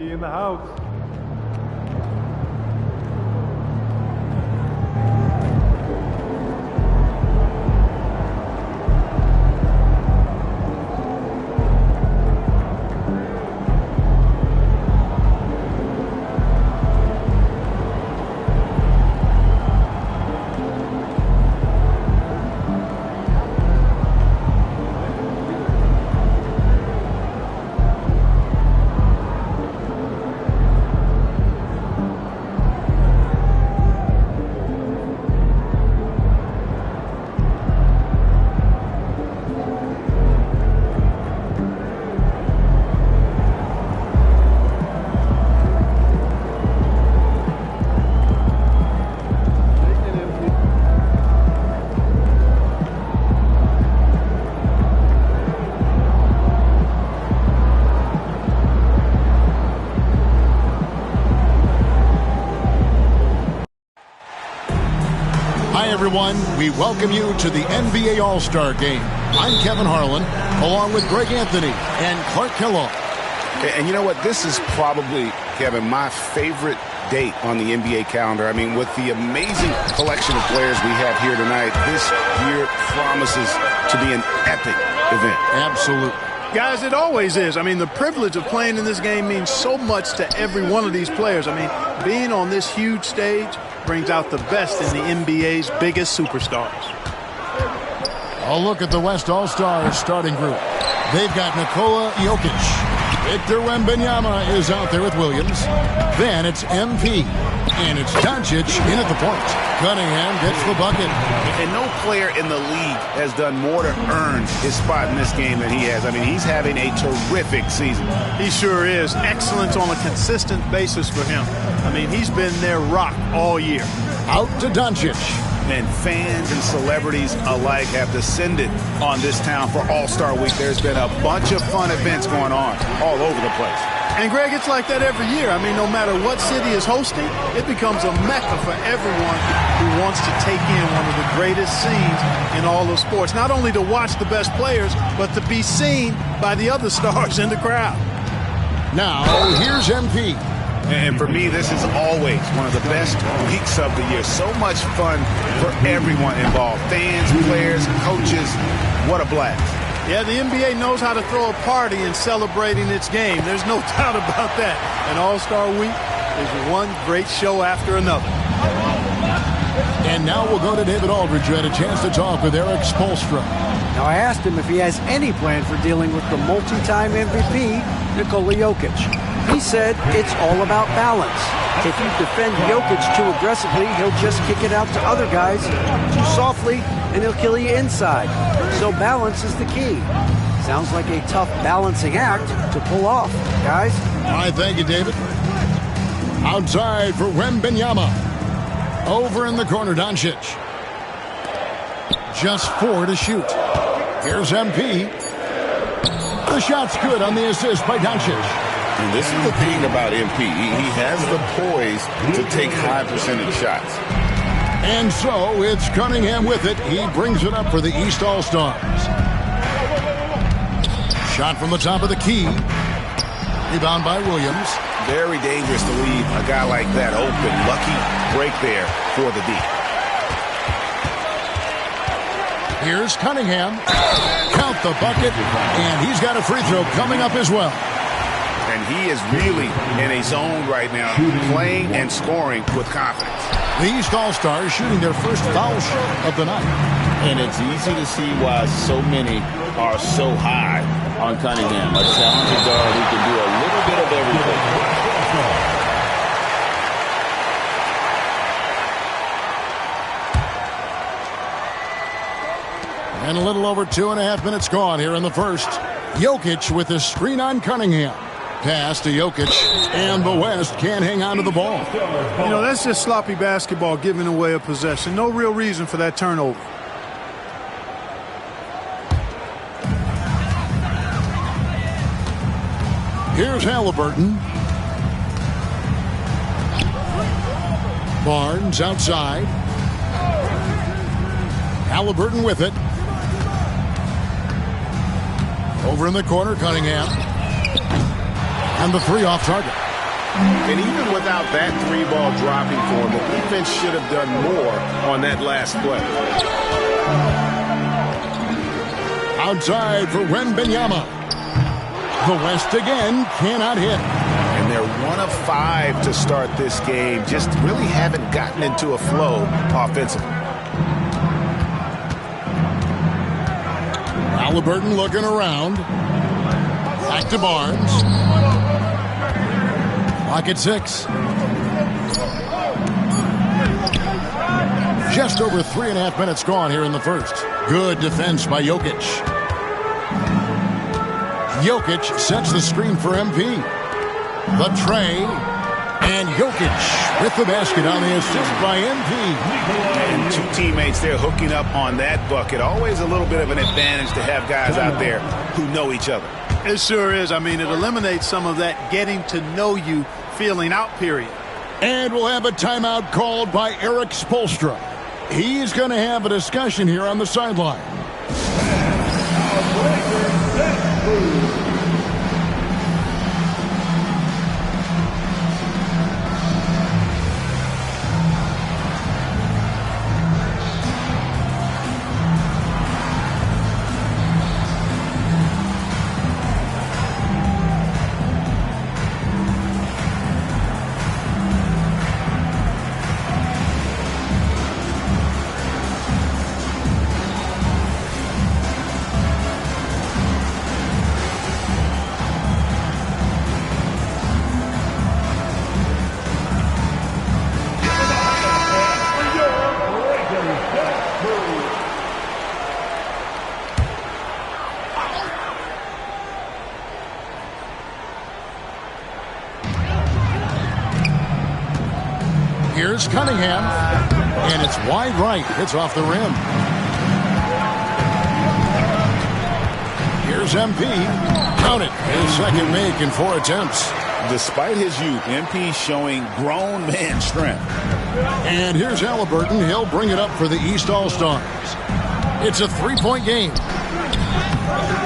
In the house. Everyone, we welcome you to the NBA All-Star Game. I'm Kevin Harlan, along with Greg Anthony and Clark Kellogg. And you know what? This is probably, Kevin, my favorite date on the NBA calendar. I mean, with the amazing collection of players we have here tonight, this year promises to be an epic event. Absolutely. Guys, it always is. I mean, the privilege of playing in this game means so much to every one of these players. I mean, being on this huge stage brings out the best in the NBA's biggest superstars. A look at the West All-Stars starting group. They've got Nikola Jokic. Victor Wembanyama is out there with Williams. Then it's MP. And it's Doncic in at the point. Cunningham gets the bucket. And no player in the league has done more to earn his spot in this game than he has. I mean, he's having a terrific season. He sure is. Excellence on a consistent basis for him. I mean, he's been their rock all year. Out to Doncic. And fans and celebrities alike have descended on this town for All-Star Week. There's been a bunch of fun events going on all over the place. And, Greg, it's like that every year. I mean, no matter what city is hosting, it becomes a mecca for everyone who wants to take in one of the greatest scenes in all of sports. Not only to watch the best players, but to be seen by the other stars in the crowd. Now, here's MP. And for me, this is always one of the best weeks of the year. So much fun for everyone involved. Fans, players, coaches. What a blast. Yeah, the NBA knows how to throw a party in celebrating its game. There's no doubt about that. And All-Star Week is one great show after another. And now we'll go to David Aldridge, who had a chance to talk with Eric Spoelstra. Now, I asked him if he has any plan for dealing with the multi-time MVP, Nikola Jokic. He said it's all about balance. If you defend Jokic too aggressively, he'll just kick it out to other guys too softly, and he'll kill you inside. So balance is the key. Sounds like a tough balancing act to pull off, guys. All right, thank you, David. Outside for Wembanyama. Over in the corner, Doncic. Just 4 to shoot. Here's MP. The shot's good on the assist by Doncic. And this is the thing about MP. He has the poise to take high percentage shots. And so it's Cunningham with it. He brings it up for the East All-Stars. Shot from the top of the key. Rebound by Williams. Very dangerous to leave a guy like that open. Lucky break there for the D. Here's Cunningham. Count the bucket. And he's got a free throw coming up as well. And he is really in a zone right now, playing and scoring with confidence. The East All-Stars shooting their first foul shot of the night. And it's easy to see why so many are so high on Cunningham. A talented guard who can do a little bit of everything. And a little over 2.5 minutes gone here in the first. Jokic with the screen on Cunningham. Pass to Jokic, and the West can't hang on to the ball. You know, that's just sloppy basketball, giving away a possession. No real reason for that turnover. Here's Halliburton. Barnes outside. Halliburton with it. Over in the corner, Cunningham. And the three off target. And even without that 3-ball dropping for him, the defense should have done more on that last play. Outside for Wembanyama. The West again cannot hit. And they're 1 of 5 to start this game. Just really haven't gotten into a flow offensively. Halliburton looking around. Back to Barnes. Clock at 6. Just over 3.5 minutes gone here in the first. Good defense by Jokic. Jokic sets the screen for MP. The tray. And Jokic with the basket on the assist by MP. And 2 teammates there hooking up on that bucket. Always a little bit of an advantage to have guys out there who know each other. It sure is. I mean, it eliminates some of that getting to know you feeling out period. And we'll have a timeout called by Eric Spoelstra. He's going to have a discussion here on the sideline. Here's Cunningham, and it's wide right. It's off the rim. Here's MP. Count it. His second make in 4 attempts. Despite his youth, MP showing grown man strength. And here's Halliburton. He'll bring it up for the East All-Stars. It's a 3-point game.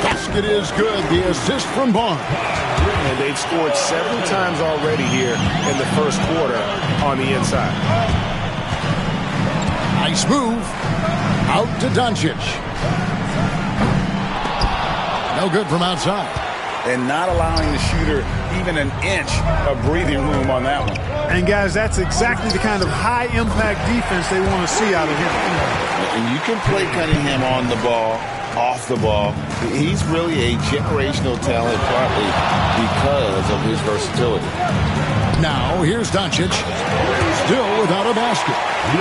Basket is good. The assist from Barnes. And they've scored several times already here in the first quarter on the inside. Nice move. Out to Doncic. No good from outside. And not allowing the shooter even an inch of breathing room on that one. And, guys, that's exactly the kind of high-impact defense they want to see out of him. And you can play Cunningham on the ball, off the ball. He's really a generational talent, partly because of his versatility. Now, here's Doncic. Still without a basket.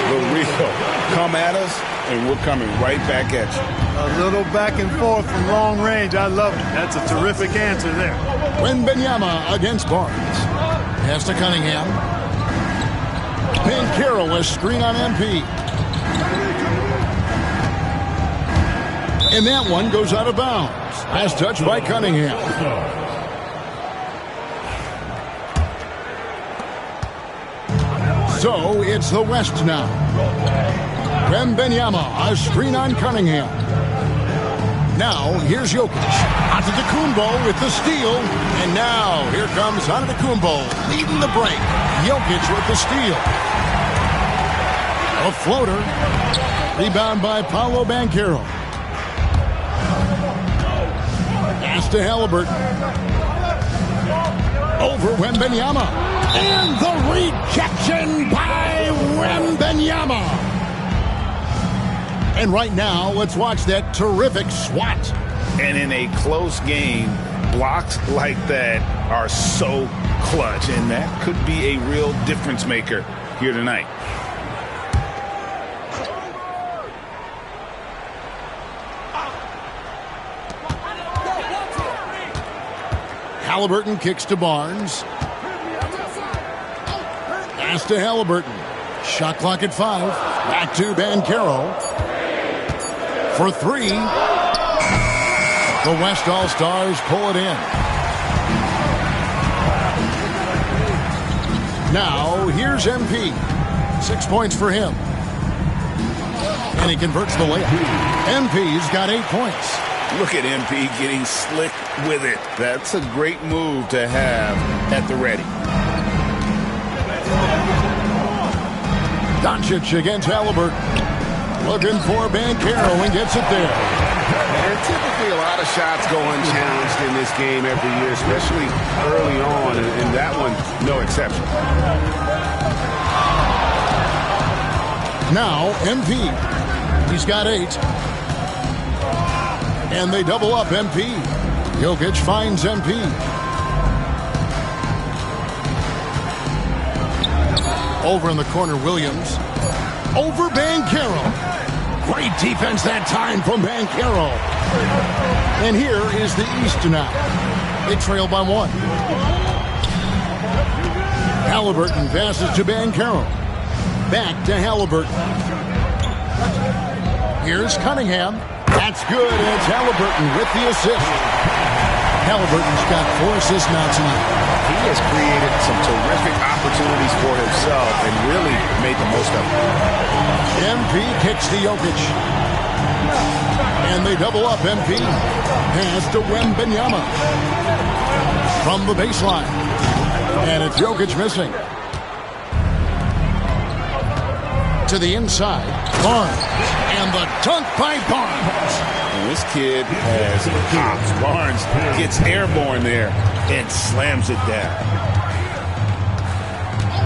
The real come at us, and we're coming right back at you. A little back and forth from long range. I love it. That's a terrific answer there. Wembanyama against Barnes. Pass to Cunningham. MyCareer a screen on MP. And that one goes out of bounds. Pass touch by Cunningham. So it's the West now. Wembanyama, a screen on Cunningham. Now here's Jokic. Antetokounmpo with the steal. And now here comes Antetokounmpo leading the break. Jokic with the steal. A floater. Rebound by Paolo Banchero. Pass to Halliburton. Over Wembanyama. And the rejection by Wembanyama. And right now, let's watch that terrific swat. And in a close game, blocks like that are so clutch. And that could be a real difference maker here tonight. Halliburton kicks to Barnes. Pass to Halliburton. Shot clock at 5. Back to Banchero. For 3. The West All-Stars pull it in. Now, here's MP. 6 points for him. And he converts the layup. MP's got 8 points. Look at MP getting slick with it. That's a great move to have at the ready. Doncic against Halliburton. Looking for Banchero and gets it there. And typically a lot of shots go unchallenged in this game every year, especially early on, and that one, no exception. Now, MP. He's got 8. And they double up MP. Jokic finds MP. Over in the corner, Williams. Over Banchero. Great defense that time from Banchero. And here is the East now. They trail by 1. Halliburton passes to Banchero. Back to Halliburton. Here's Cunningham. That's good, and it's Halliburton with the assist. Halliburton's got 4 assists now tonight. He has created some terrific opportunities for himself and really made the most of them. MP kicks to Jokic. And they double up MP. Pass to Wembanyama. From the baseline. And it's Jokic missing. To the inside. Barnes. And the dunk by Barnes. And this kid has hops. Barnes gets airborne there and slams it down.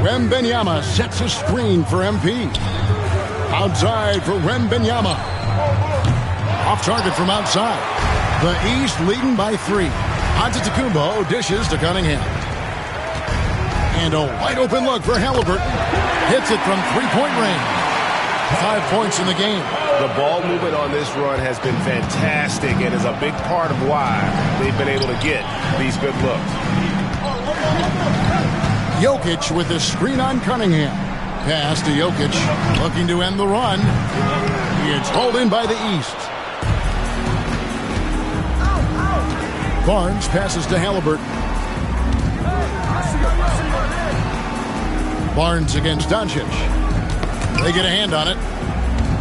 Wembanyama sets a screen for MP. Outside for Wembanyama. Off target from outside. The East leading by 3. Antetokounmpo dishes to Cunningham. And a wide open look for Halliburton. Hits it from 3-point range. 5 points in the game. The ball movement on this run has been fantastic and is a big part of why they've been able to get these good looks. Jokic with the screen on Cunningham. Pass to Jokic, looking to end the run. It's hauled in by the East. Barnes passes to Halliburton. Barnes against Doncic. They get a hand on it.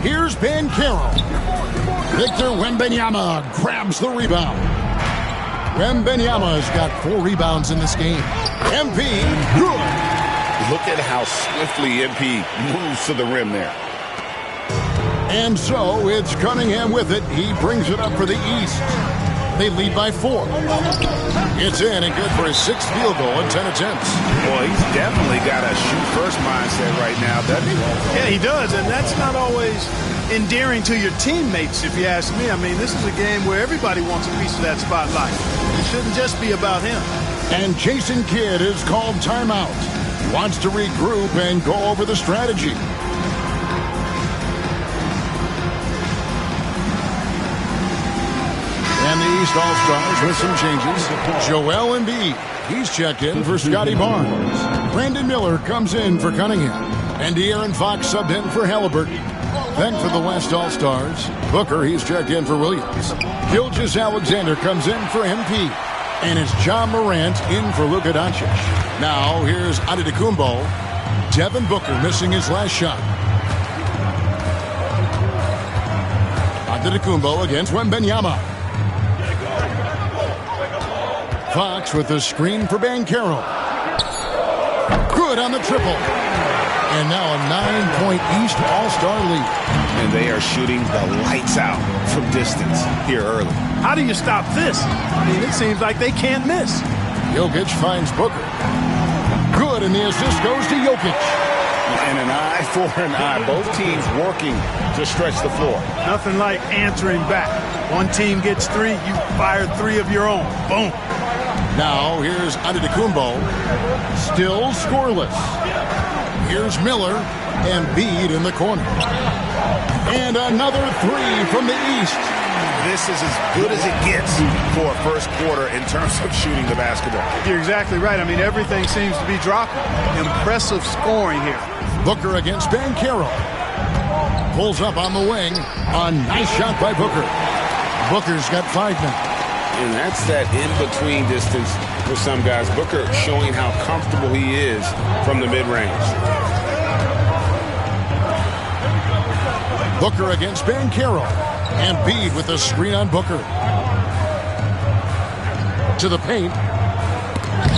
Here's Banchero. Victor Wembanyama grabs the rebound. Wembanyama's got 4 rebounds in this game. MP, good. Look at how swiftly MP moves to the rim there. And so it's Cunningham with it. He brings it up for the East. They lead by 4. It's in and good for his 6th field goal in 10 attempts. Boy, he's definitely got a shoot-first mindset right now, doesn't he? Yeah, he does, and that's not always endearing to your teammates, if you ask me. I mean, this is a game where everybody wants a piece of that spotlight. It shouldn't just be about him. And Jason Kidd is called timeout. He wants to regroup and go over the strategy. And the East All-Stars with some changes. Joel Embiid, he's checked in for Scotty Barnes. Brandon Miller comes in for Cunningham. And De'Aaron Fox subbed in for Halliburton. Then for the West All-Stars, Booker, he's checked in for Williams. Gilgeous-Alexander comes in for MP. And it's John Morant in for Luka Doncic. Now here's Antetokounmpo. Devin Booker missing his last shot. Antetokounmpo against Wembanyama. Fox with the screen for Banchero. Good on the triple. And now a 9-point East All-Star lead. And they are shooting the lights out from distance here early. How do you stop this? I mean, it seems like they can't miss. Jokic finds Booker. Good, and the assist goes to Jokic. And an eye for an eye. Both teams working to stretch the floor. Nothing like answering back. One team gets 3, you fire 3 of your own. Boom. Now here's Antetokounmpo. Still scoreless. Here's Miller and Embiid in the corner. And another 3 from the East. This is as good as it gets for a first quarter in terms of shooting the basketball. You're exactly right. I mean, everything seems to be dropping. Impressive scoring here. Booker against Banchero. Pulls up on the wing. A nice shot by Booker. Booker's got 5 now. And that's that in-between distance for some guys. Booker showing how comfortable he is from the mid-range. Booker against Banchero. And Embiid with the screen on Booker. To the paint.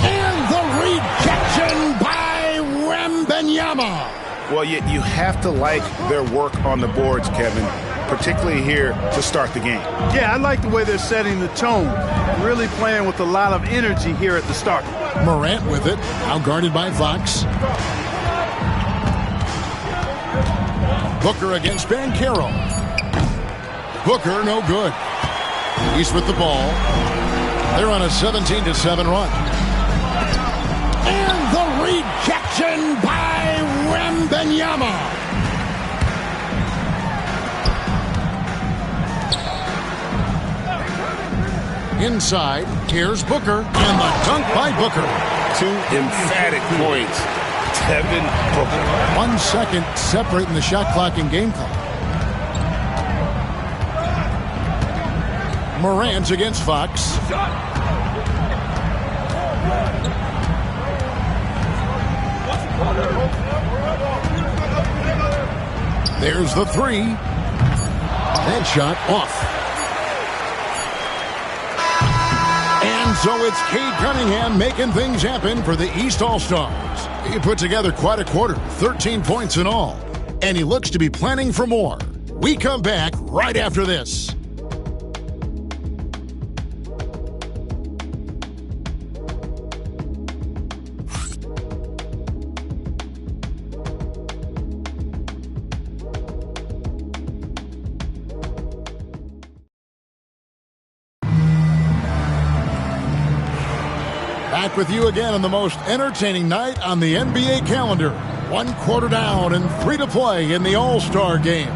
And the rejection by Wembanyama. Well, you have to like their work on the boards, Kevin, particularly here to start the game. Yeah, I like the way they're setting the tone. Really playing with a lot of energy here at the start. Morant with it, now guarded by Fox. Booker against Banchero. Booker, no good. He's with the ball. They're on a 17-7 run. And the rejection by Wembanyama. Inside, here's Booker, and the dunk by Booker. 2 emphatic points. Devin Booker. 1 second separating the shot clock and game clock. Morant against Fox. There's the 3. That shot off. And so it's Cade Cunningham making things happen for the East All-Stars. He put together quite a quarter, 13 points in all. And he looks to be planning for more. We come back right after this. Back with you again on the most entertaining night on the NBA calendar. 1 quarter down and 3 to play in the All-Star game.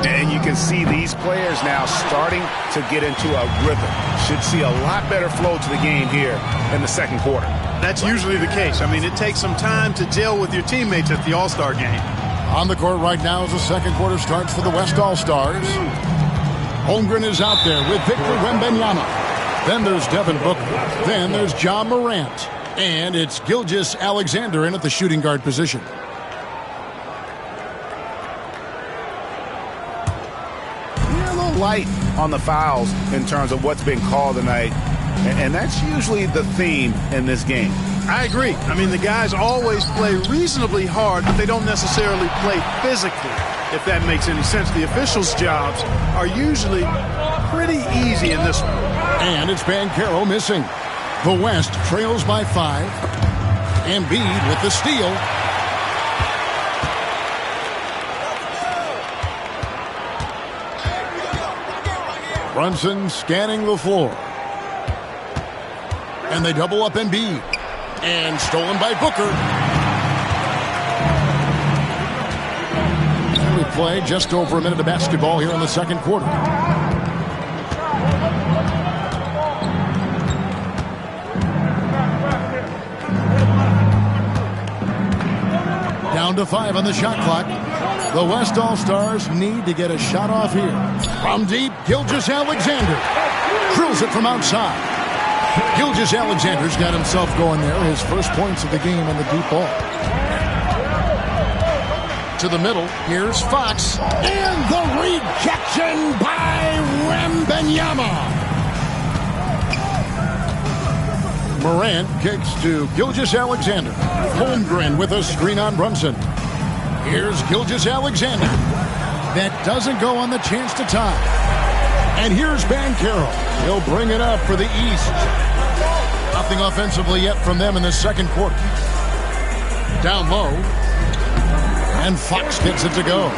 And you can see these players now starting to get into a rhythm. Should see a lot better flow to the game here in the second quarter. That's usually the case. I mean, it takes some time to gel with your teammates at the All-Star game. On the court right now as the second quarter starts for the West All-Stars. Holmgren is out there with Victor Wembanyama. Then there's Devin Booker. Then there's John Morant. And it's Gilgeous-Alexander in at the shooting guard position. A little light on the fouls in terms of what's been called tonight. And that's usually the theme in this game. I agree. I mean, the guys always play reasonably hard, but they don't necessarily play physically, if that makes any sense. The officials' jobs are usually pretty easy in this one. And it's Banchero missing. The West trails by 5. Embiid with the steal. Brunson scanning the floor. And they double up Embiid. And stolen by Booker. And we play just over a minute of basketball here in the second quarter. Down to 5 on the shot clock. The West All-Stars need to get a shot off here. From deep, Gilgeous-Alexander drills it from outside. Gilgeous-Alexander's got himself going there. His first points of the game on the deep ball. To the middle, here's Fox. And the rejection by Wembanyama. Morant kicks to Gilgeous-Alexander. Holmgren with a screen on Brunson. Here's Gilgeous-Alexander. That doesn't go on the chance to tie. And here's Banchero. He'll bring it up for the East. Nothing offensively yet from them in the second quarter. Down low. And Fox gets it to go.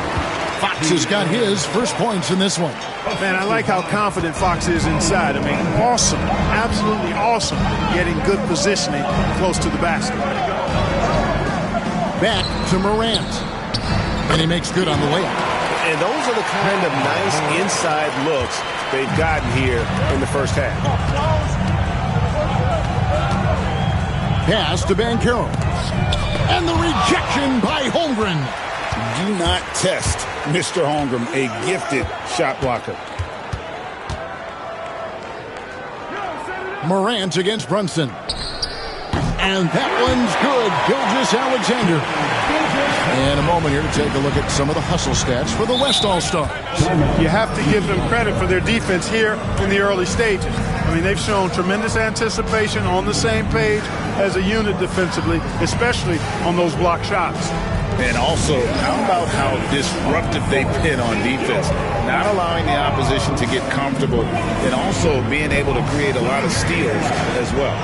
Fox has got his first points in this one. Man, I like how confident Fox is inside. I mean, awesome. Absolutely awesome. Getting good positioning close to the basket. Back to Morant. And he makes good on the layup. And those are the kind of nice inside looks they've gotten here in the first half. Pass to Banchero. And the rejection by Holmgren. Do not test Mr. Holmgren, a gifted shot blocker. Morant against Brunson. And that one's good. Gilgeous-Alexander. And a moment here to take a look at some of the hustle stats for the West All-Stars. You have to give them credit for their defense here in the early stages. I mean, they've shown tremendous anticipation, on the same page as a unit defensively, especially on those block shots. And also, how about how disruptive they've been on defense? Not allowing the opposition to get comfortable and also being able to create a lot of steals as well.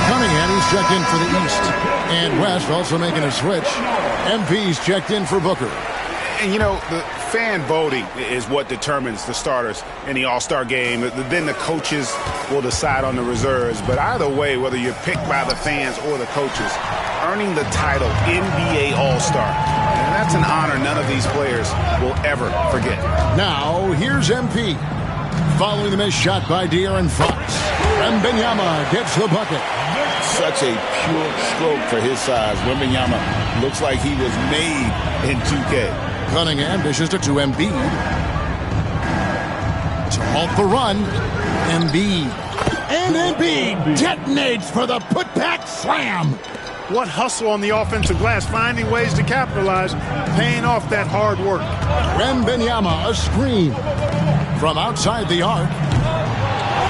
Cunningham, he's checked in for the East. And West also making a switch. MP's checked in for Booker. And, you know, the fan voting is what determines the starters in the All-Star game. Then the coaches will decide on the reserves. But either way, whether you're picked by the fans or the coaches, earning the title NBA All-Star, and that's an honor none of these players will ever forget. Now, here's MP. Following the missed shot by De'Aaron Fox. Wembanyama gets the bucket. Such a pure stroke for his size. Wembanyama looks like he was made in 2K. Cunningham dishes to Embiid. To halt the run. Embiid. And Embiid detonates for the putback slam. What hustle on the offensive glass, finding ways to capitalize, paying off that hard work. Wembanyama, a screen from outside the arc.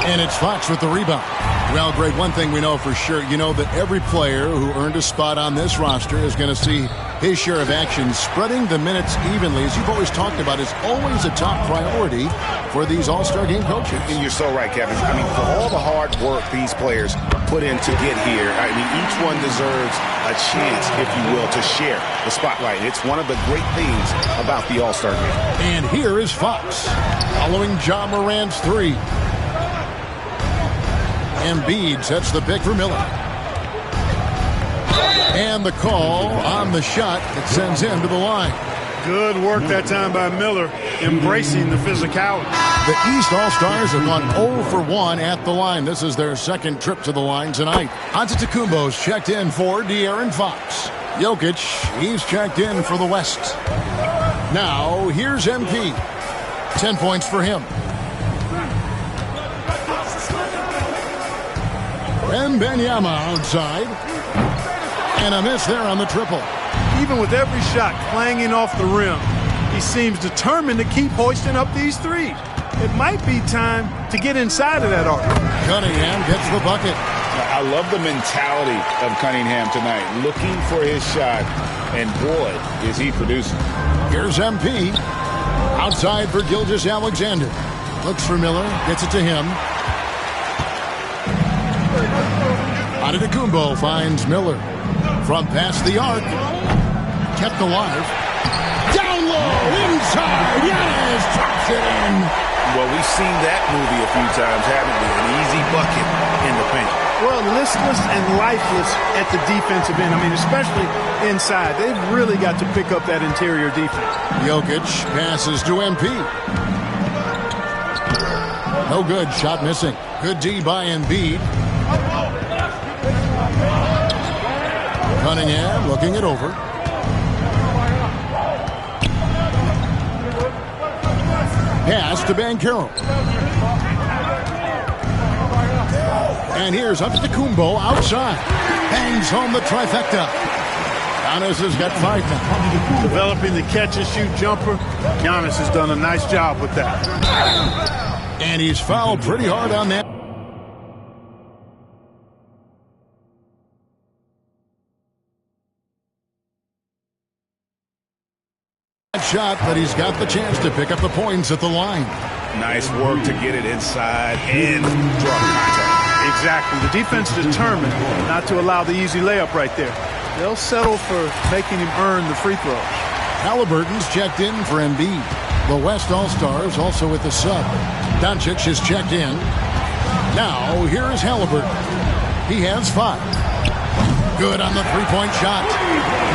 And it's Fox with the rebound. Well, Greg, one thing we know for sure, you know that every player who earned a spot on this roster is going to see his share of action. Spreading the minutes evenly, as you've always talked about, is always a top priority for these All-Star game coaches. And you're so right, Kevin. I mean, for all the hard work these players put in to get here, I mean, each one deserves a chance, if you will, to share the spotlight. It's one of the great things about the All-Star game. And here is Fox, following Ja Morant's three. Embiid sets the pick for Miller. And the call on the shot that sends him to the line. Good work that time by Miller, embracing the physicality. The East All-Stars have gone 0 for 1 at the line. This is their second trip to the line tonight. Antetokounmpo's checked in for De'Aaron Fox. Jokic, he's checked in for the West. Now, here's MP. 10 points for him. Wembanyama outside. And a miss there on the triple. Even with every shot clanging off the rim, he seems determined to keep hoisting up these threes. It might be time to get inside of that arc. Cunningham gets the bucket. I love the mentality of Cunningham tonight, looking for his shot, and boy, is he producing. Here's MP. Outside for Gilgeous-Alexander. Looks for Miller, gets it to him. Antetokounmpo finds Miller from past the arc. Kept alive. Down low, inside. Giannis drops it in. Well, we've seen that movie a few times, haven't we? An easy bucket in the paint. Well, listless and lifeless at the defensive end. I mean, especially inside. They've really got to pick up that interior defense. Jokic passes to MP. No good. Shot missing. Good D by Embiid. Cunningham looking it over. Pass to Banchero. And here's Antetokounmpo outside. Bangs home the trifecta. Giannis has got 5 now. Developing the catch-and-shoot jumper. Giannis has done a nice job with that. And he's fouled pretty hard on that. Shot, but he's got the chance to pick up the points at the line. Nice work to get it inside and draw the contact. Exactly. The defense determined not to allow the easy layup right there. They'll settle for making him earn the free throw. Halliburton's checked in for Embiid. The West All-Stars also with the sub. Doncic is checked in. Now, here is Halliburton. He has 5. Good on the three-point shot.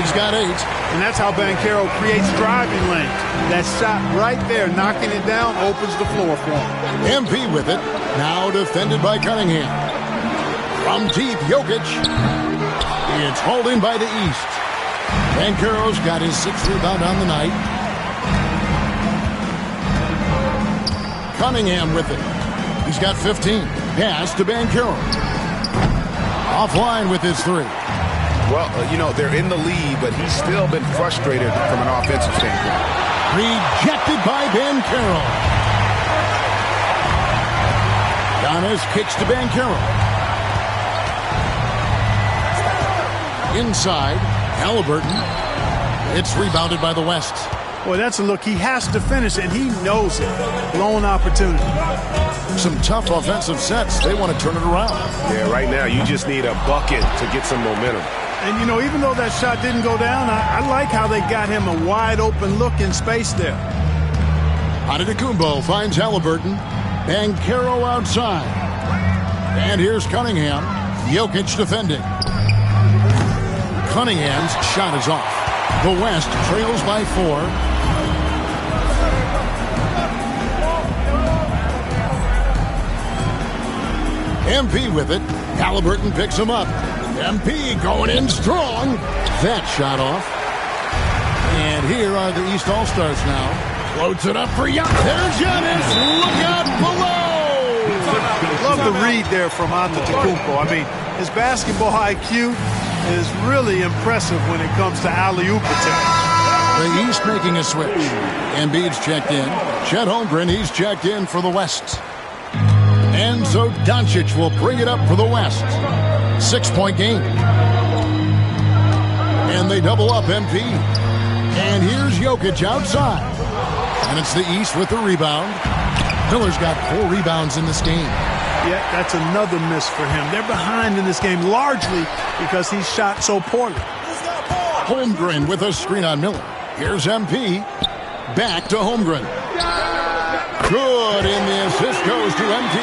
He's got 8. And that's how Banchero creates driving lanes. That shot right there, knocking it down, opens the floor for him. MP with it. Now defended by Cunningham. From deep, Jokic. It's holding by the East. Banchero's got his 6th rebound on the night. Cunningham with it. He's got 15. Pass to Banchero. Offline with his 3. Well, you know, they're in the lead, but he's still been frustrated from an offensive standpoint. Rejected by Banchero. Giannis kicks to Banchero. Inside, Halliburton. It's rebounded by the West. Boy, that's a look. He has to finish, and he knows it. Blown opportunity. Some tough offensive sets. They want to turn it around. Yeah, right now you just need a bucket to get some momentum. And, you know, even though that shot didn't go down, I like how they got him a wide-open look in space there. Antetokounmpo finds Halliburton. Banchero outside. And here's Cunningham. Jokic defending. Cunningham's shot is off. The West trails by 4. MP with it. Halliburton picks him up. MP going in strong. That shot off. And here are the East All-Stars now. Floats it up for Giannis. There's Giannis. Look out below. Love the read there from Antetokounmpo. I mean, his basketball IQ is really impressive when it comes to alley-oop attempts. The East making a switch. Embiid's checked in. Chet Holmgren, he's checked in for the West. And so Doncic will bring it up for the West. 6-point game. And they double up MP. And here's Jokic outside. And it's the East with the rebound. Miller's got 4 rebounds in this game. Yeah, that's another miss for him. They're behind in this game largely because he shot so poorly. Holmgren with a screen on Miller. Here's MP. Back to Holmgren. Good, and the assist goes to MP.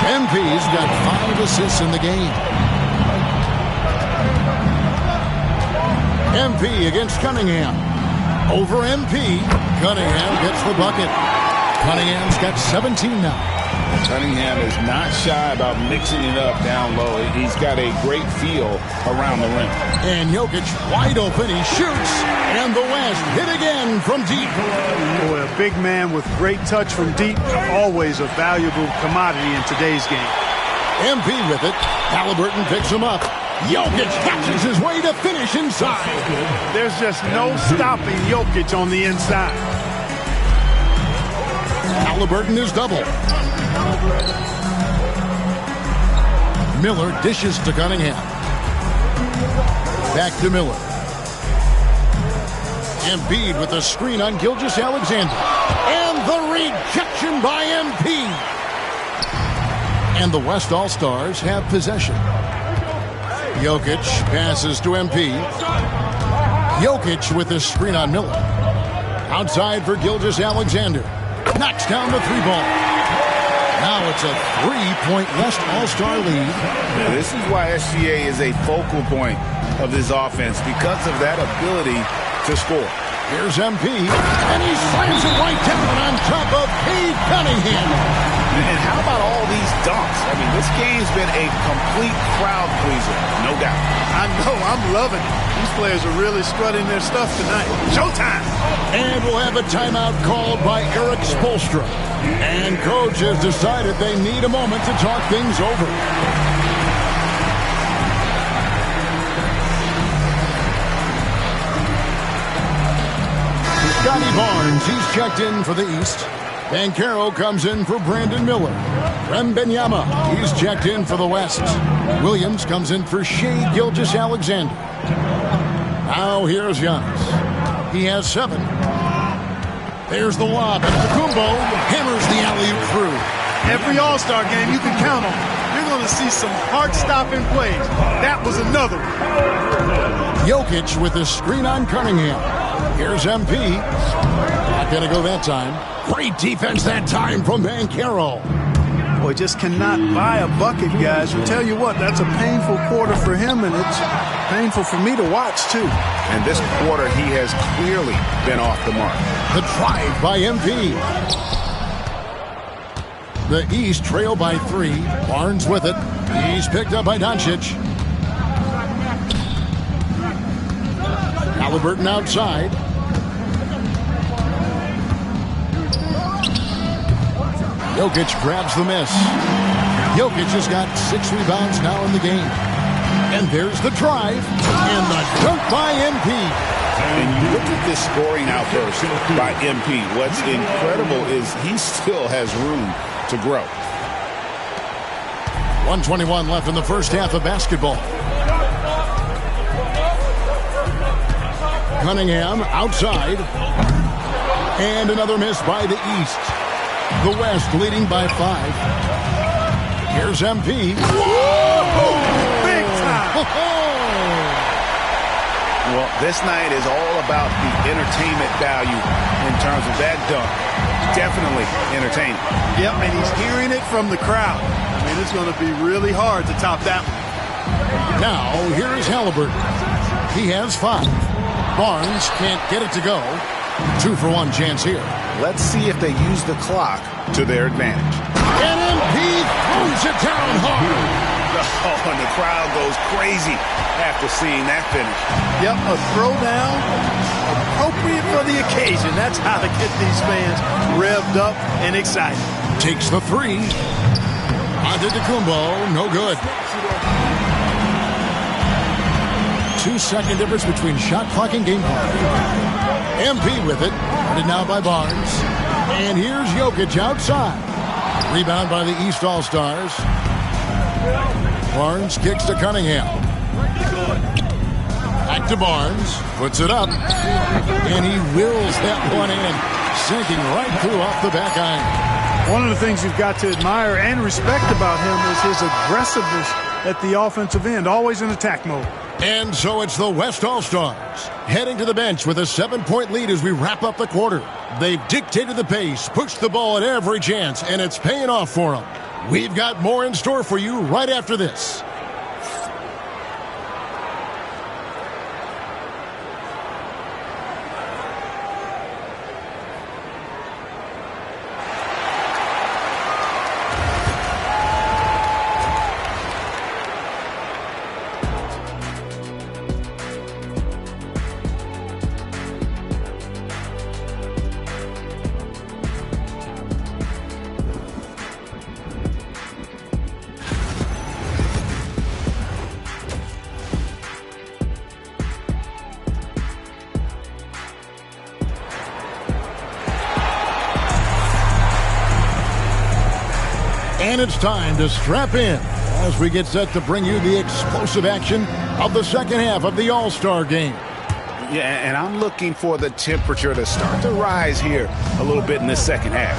MP's got 5 assists in the game. MP against Cunningham. Over MP. Cunningham gets the bucket. Cunningham's got 17 now. Cunningham is not shy about mixing it up down low. He's got a great feel around the rim. And Jokic wide open. He shoots. And the West hit again from deep. Boy, a big man with great touch from deep. Always a valuable commodity in today's game. MP with it. Halliburton picks him up. Jokic hatches his way to finish inside. There's just no stopping Jokic on the inside. Halliburton is double. Miller dishes to Cunningham. Back to Miller. Embiid with a screen on Gilgeous-Alexander. And the rejection by MP. And the West All-Stars have possession. Jokic passes to MP. Jokic with a screen on Miller. Outside for Gilgeous-Alexander. Knocks down the 3-ball. Now it's a 3-point West All-Star lead. Yeah, this is why SGA is a focal point of this offense because of that ability to score. Here's MP, and he slams it right down on top of Cade Cunningham. And how about all these dunks? I mean, this game's been a complete crowd pleaser, no doubt. I know, I'm loving it. These players are really strutting their stuff tonight. Showtime! And we'll have a timeout called by Eric Spoelstra. And coach has decided they need a moment to talk things over. Scotty Barnes, he's checked in for the East. Banchero comes in for Brandon Miller. Wembanyama, he's checked in for the West. Williams comes in for Shai Gilgeous-Alexander. Now here's Giannis. He has 7. There's the lob. Antetokounmpo hammers the alley-oop through. Every All-Star game you can count on. You're going to see some heart-stopping plays. That was another one. Jokic with a screen on Cunningham. Here's MP. Not going to go that time. Great defense that time from Banchero. Boy, just cannot buy a bucket, guys. I tell you what, that's a painful quarter for him, and it's painful for me to watch, too. And this quarter, he has clearly been off the mark. The drive by MP. The East trail by 3. Barnes with it. He's picked up by Doncic. Halliburton outside. Jokic grabs the miss. Jokic has got 6 rebounds now in the game. And there's the drive. And the dunk by MP. And you look at this scoring outburst by MP. What's incredible is he still has room to grow. 1:21 left in the first half of basketball. Cunningham outside. And another miss by the East. The West leading by 5. Here's MP. Whoa! Big time! Well, this night is all about the entertainment value in terms of that dunk. Definitely entertaining. Yep, and he's hearing it from the crowd. I mean, it's going to be really hard to top that one. Now, here is Halliburton. He has 5. Barnes can't get it to go. 2-for-1 chance here. Let's see if they use the clock to their advantage. And MP throws it down hard. Oh, and the crowd goes crazy after seeing that finish. Yep, a throwdown appropriate for the occasion. That's how to get these fans revved up and excited. Takes the 3. Antetokounmpo, no good. 2-second difference between shot clock and game clock. MP with it. Guarded now by Barnes. And here's Jokic outside. Rebound by the East All-Stars. Barnes kicks to Cunningham. Back to Barnes. Puts it up. And he wills that one in. Sinking right through off the back iron. One of the things you've got to admire and respect about him is his aggressiveness at the offensive end. Always in attack mode. And so it's the West All-Stars heading to the bench with a 7-point lead as we wrap up the quarter. They've dictated the pace, pushed the ball at every chance, and it's paying off for them. We've got more in store for you right after this. And it's time to strap in as we get set to bring you the explosive action of the second half of the All-Star game. Yeah, and I'm looking for the temperature to start to rise here a little bit in this second half.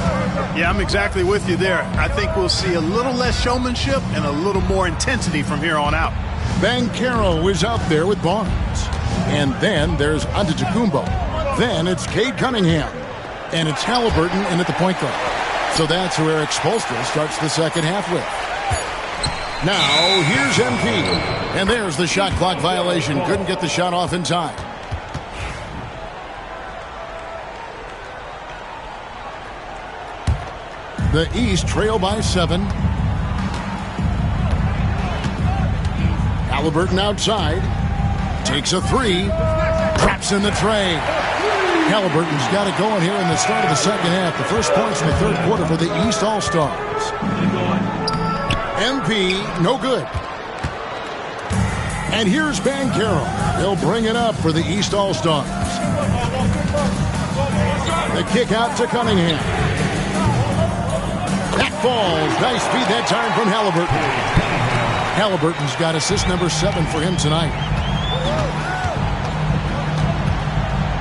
Yeah, I'm exactly with you there. I think we'll see a little less showmanship and a little more intensity from here on out. Banchero is out there with Barnes. And then there's Antetokounmpo. Then it's Cade Cunningham. And it's Halliburton in at the point guard. So that's who Eric Spoelstra starts the second half with. Now, here's MP. And there's the shot clock violation. Couldn't get the shot off in time. The East trail by 7. Halliburton outside. Takes a 3. Traps in the tray. Halliburton's got it going here in the start of the second half. The first points in the third quarter for the East All-Stars. MP, no good. And here's Banchero. He'll bring it up for the East All-Stars. The kick out to Cunningham. That falls. Nice feed that time from Halliburton. Halliburton's got assist number 7 for him tonight.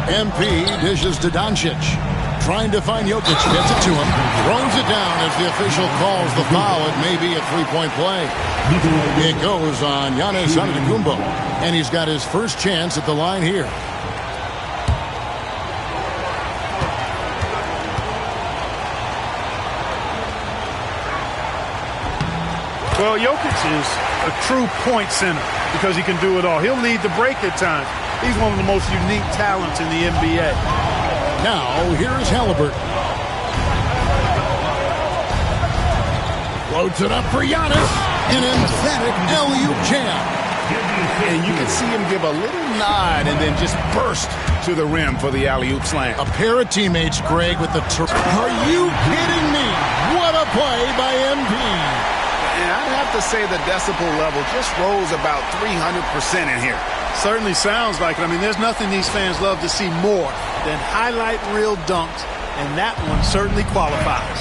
MP dishes to Doncic. Trying to find Jokic. Gets it to him. Throws it down as the official calls the foul. It may be a 3-point play. It goes on Giannis Antetokounmpo. And he's got his first chance at the line here. Well, Jokic is a true point center because he can do it all. He'll lead the break at times. He's one of the most unique talents in the NBA. Now, here's Halliburton. Floats it up for Giannis. An emphatic alley-oop jam. And you can see him give a little nod and then just burst to the rim for the alley-oop slam. A pair of teammates, Greg, with the... Are you kidding me? What a play by MP. And I'd have to say the decibel level just rose about 300% in here. Certainly sounds like it. I mean, there's nothing these fans love to see more than highlight reel dunks, and that one certainly qualifies.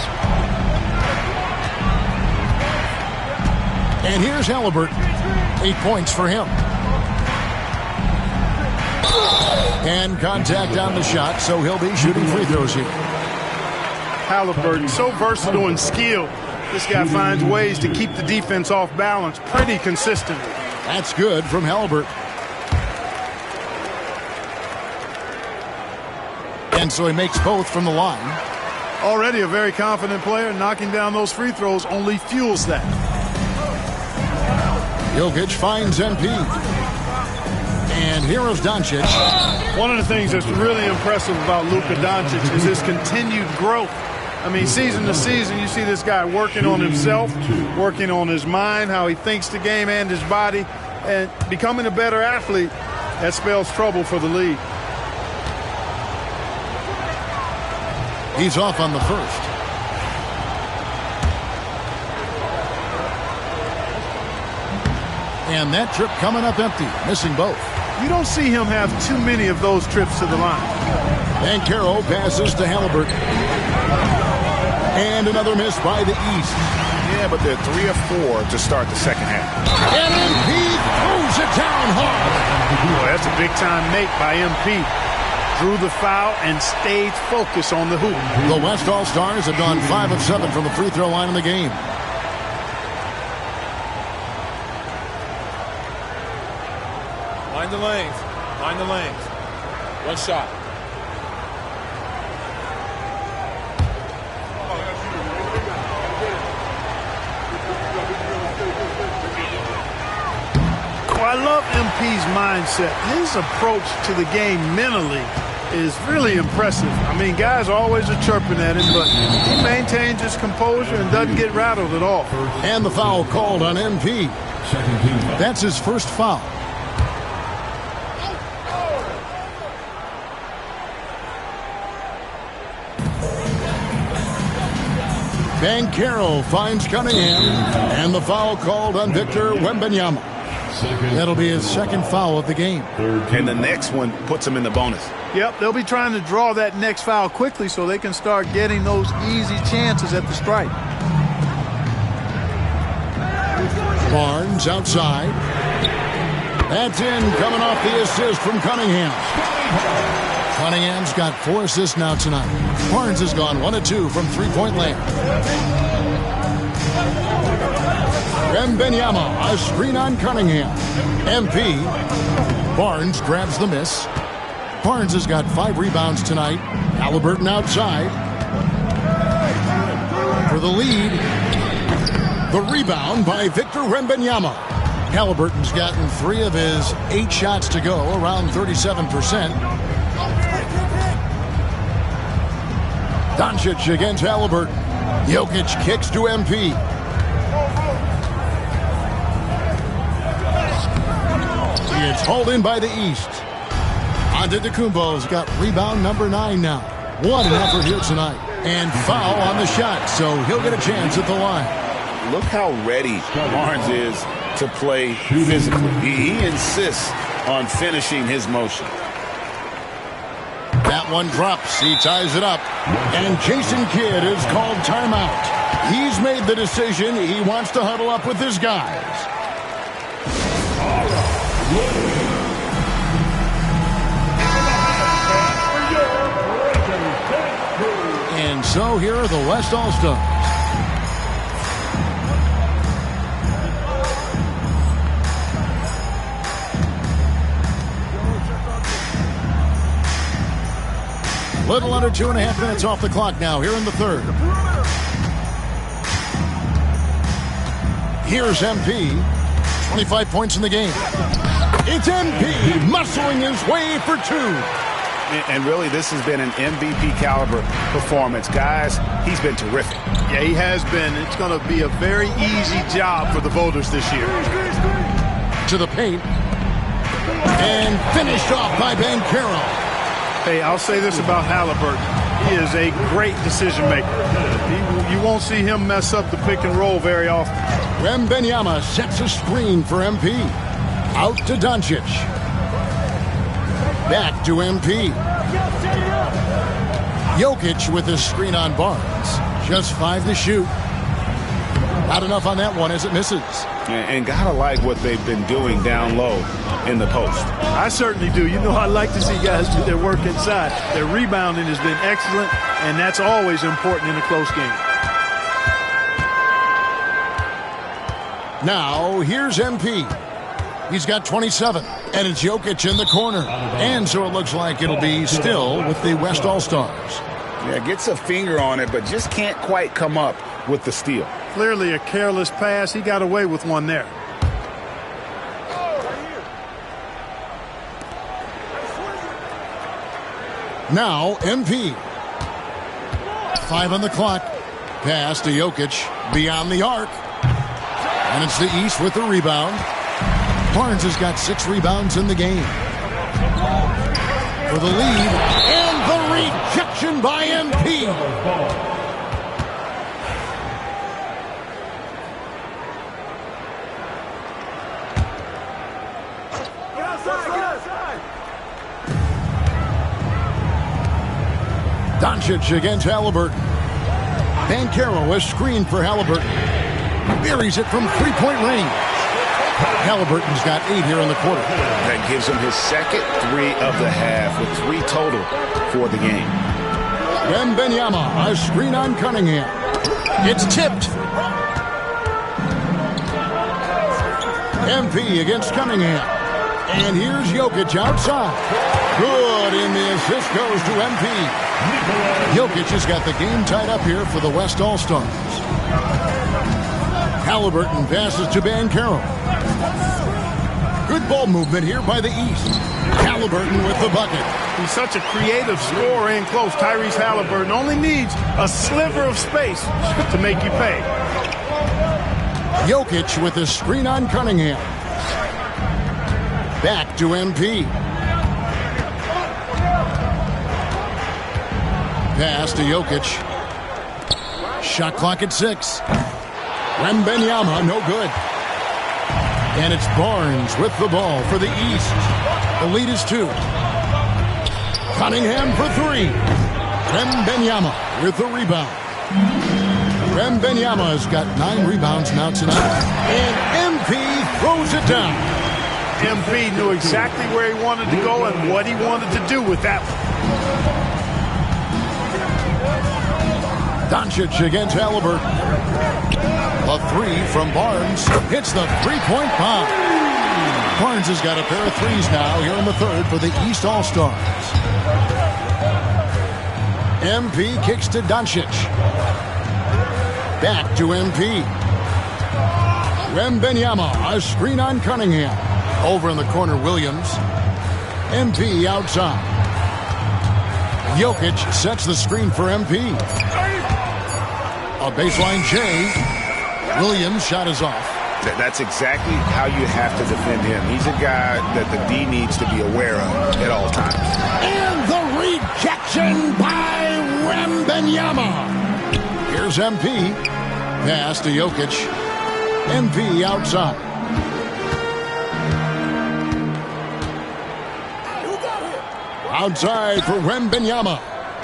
And here's Halliburton. 8 points for him. And contact on the shot, so he'll be shooting free throws here. Halliburton, so versatile and skilled. This guy finds ways to keep the defense off balance pretty consistently. That's good from Halliburton. And so he makes both from the line. Already a very confident player. Knocking down those free throws only fuels that. Jokic finds MP. And here is Doncic. One of the things that's really impressive about Luka Doncic is his continued growth. I mean, season to season, you see this guy working on himself, working on his mind, how he thinks the game and his body, and becoming a better athlete. That spells trouble for the league. He's off on the first. And that trip coming up empty, missing both. You don't see him have too many of those trips to the line. And Carroll passes to Halliburton. And another miss by the East. Yeah, but they're 3 of 4 to start the second half. And MP throws it down hard. Boy, that's a big-time make by MP. Drew the foul and stayed focused on the hoop. The West All-Stars have gone 5 of 7 from the free throw line in the game. Mind the lanes. Mind the lanes. One shot. I love MP's mindset. His approach to the game mentally is really impressive. I mean, guys always are chirping at him, but he maintains his composure and doesn't get rattled at all. And the foul called on MP. That's his first foul. Banchero finds Cunningham, and the foul called on Victor Wembanyama. That'll be his second foul of the game. And the next one puts him in the bonus. Yep, they'll be trying to draw that next foul quickly so they can start getting those easy chances at the stripe. Barnes outside. That's in, coming off the assist from Cunningham. Cunningham's got 4 assists now tonight. Barnes has gone 1 of 2 from three-point land. Wembanyama, a screen on Cunningham. MP. Barnes grabs the miss. Barnes has got 5 rebounds tonight. Halliburton outside. For the lead. The rebound by Victor Wembanyama. Halliburton's gotten 3 of his 8 shots to go, around 37%. Doncic against Halliburton. Jokic kicks to MP. It's hauled in by the East. Antetokounmpo's got rebound number 9 now. What an effort here tonight. And foul on the shot, so he'll get a chance at the line. Look how ready Barnes is to play physically. He insists on finishing his motion. That one drops. He ties it up. And Jason Kidd is called timeout. He's made the decision. He wants to huddle up with his guys. And so here are the West All-Stars. Little under 2.5 minutes off the clock now here in the third. Here's MP. 25 points in the game. It's MP muscling his way for 2. And really, this has been an MVP caliber performance. Guys, he's been terrific. Yeah, he has been. It's going to be a very easy job for the voters this year. To the paint. And finished off by Banchero. Hey, I'll say this about Halliburton. He is a great decision maker. You won't see him mess up the pick and roll very often. Wembanyama sets a screen for MP. Out to Doncic. Back to MP. Jokic with a screen on Barnes. Just 5 to shoot. Not enough on that one as it misses. And gotta like what they've been doing down low in the post. I certainly do. You know, I like to see guys do their work inside. Their rebounding has been excellent, and that's always important in a close game. Now, here's MP. He's got 27, and it's Jokic in the corner. And so it looks like it'll be still with the West All-Stars. Yeah, gets a finger on it, but just can't quite come up with the steal. Clearly a careless pass. He got away with one there. Now, MP. 5 on the clock. Pass to Jokic beyond the arc. And it's the East with the rebound. Barnes has got 6 rebounds in the game. For the lead. And the rejection by MP. Doncic against Halliburton. Banchero is screened for Halliburton. Buries it from three-point range. Halliburton's got 8 here in the quarter. That gives him his second 3 of the half with 3 total for the game. Wembanyama, a screen on Cunningham. It's tipped. MP against Cunningham. And here's Jokic outside. Good, and the assist goes to MP. Jokic has got the game tied up here for the West All-Stars. Halliburton passes to Banchero. Good ball movement here by the East. Halliburton with the bucket. He's such a creative scorer in close. Tyrese Halliburton only needs a sliver of space to make you pay. Jokic with the screen on Cunningham. Back to MP. Pass to Jokic. Shot clock at 6. Wembanyama, no good. And it's Barnes with the ball for the East. The lead is 2. Cunningham for 3. Wembanyama with the rebound. Wembanyama has got 9 rebounds now tonight. And MP throws it down. MP knew exactly where he wanted to go and what he wanted to do with that one. Doncic against Halliburton. A 3 from Barnes. Hits the three-point bomb. Barnes has got a pair of 3s now here in the third for the East All-Stars. MP kicks to Doncic. Back to MP. Wembanyama, a screen on Cunningham. Over in the corner, Williams. MP outside. Jokic sets the screen for MP. A baseline J. Williams' shot is off. That's exactly how you have to defend him. He's a guy that the D needs to be aware of at all times. And the rejection by Wembanyama. Here's MP. Pass to Jokic. MP outside. Outside for Wembanyama.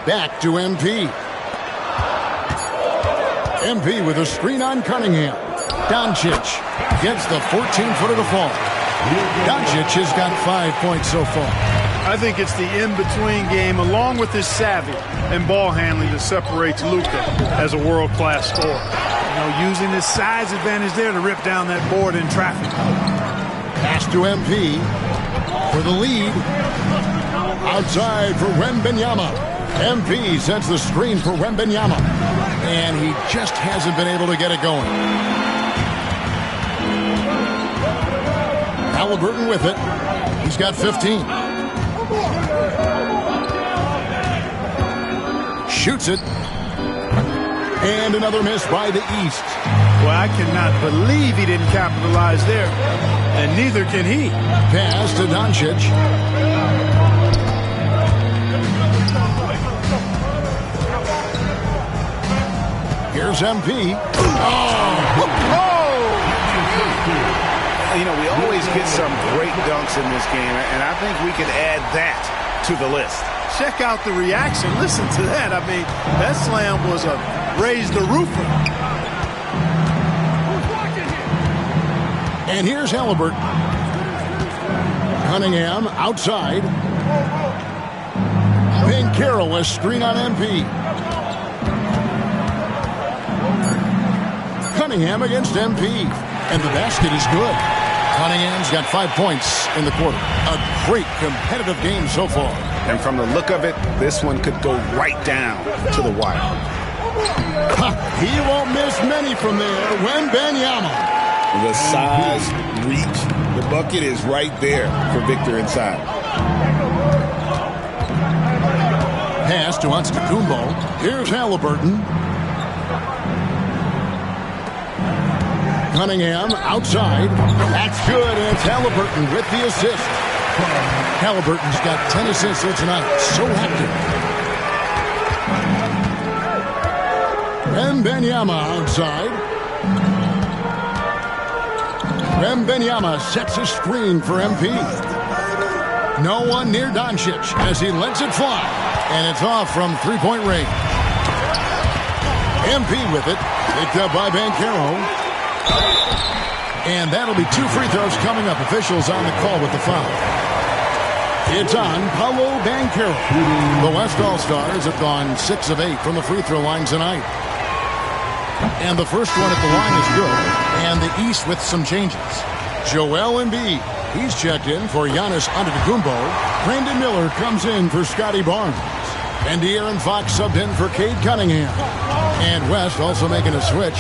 Back to MP. MP with a screen on Cunningham. Doncic gets the 14-footer to fall. Doncic has got 5 points so far. I think it's the in-between game along with his savvy and ball handling that separates Luka as a world-class scorer. You know, using his size advantage there to rip down that board in traffic. Pass to MP for the lead. Outside for Wembanyama. MP sets the screen for Wembanyama. And he just hasn't been able to get it going. Halliburton with it. He's got 15. Shoots it. And another miss by the East. Well, I cannot believe he didn't capitalize there. And neither can he. Pass to Doncic. Here's MP. You know, we always get some great dunks in this game, and I think we can add that to the list. Check out the reaction. Listen to that. I mean, that slam was a raise the roofer. And here's Halliburton. Cunningham outside. Banchero, a screen on MP. Cunningham against MP. And the basket is good. Cunningham's got 5 points in the quarter. A great competitive game so far. And from the look of it, this one could go right down to the wire. He won't miss many from there. Wembanyama. The size, reach, the bucket is right there for Victor inside. Pass to Antetokounmpo. Here's Halliburton. Cunningham outside. That's good, and it's Halliburton with the assist. Halliburton's got 10 assists here tonight. So active. Wembanyama outside. Wembanyama sets a screen for MP. No one near Doncic as he lets it fly. And it's off from three-point range. MP with it. Picked up by Banchero. And that'll be 2 free throws coming up. Officials on the call with the foul. It's on Paolo Banchero. The West All-Stars have gone 6 of 8 from the free throw line tonight. And the first one at the line is good. And the East with some changes. Joel Embiid. He's checked in for Giannis Antetokounmpo. Brandon Miller comes in for Scotty Barnes. And De'Aaron Fox subbed in for Cade Cunningham. And West also making a switch.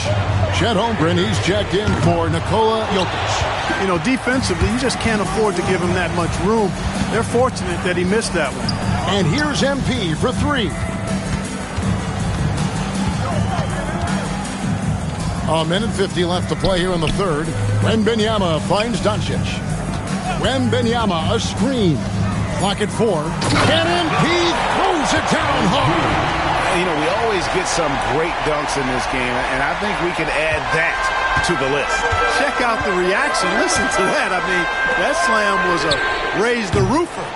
Chet Holmgren, he's checked in for Nikola Jokic. You know, defensively, you just can't afford to give him that much room. They're fortunate that he missed that one. And here's MP for 3. A minute 50 left to play here in the third. Wembanyama finds Doncic. Wembanyama, a screen. Clock at 4. And MP throws it down hard. You know, we always get some great dunks in this game, and I think we can add that to the list. Check out the reaction. Listen to that. I mean, that slam was a raise the roofer.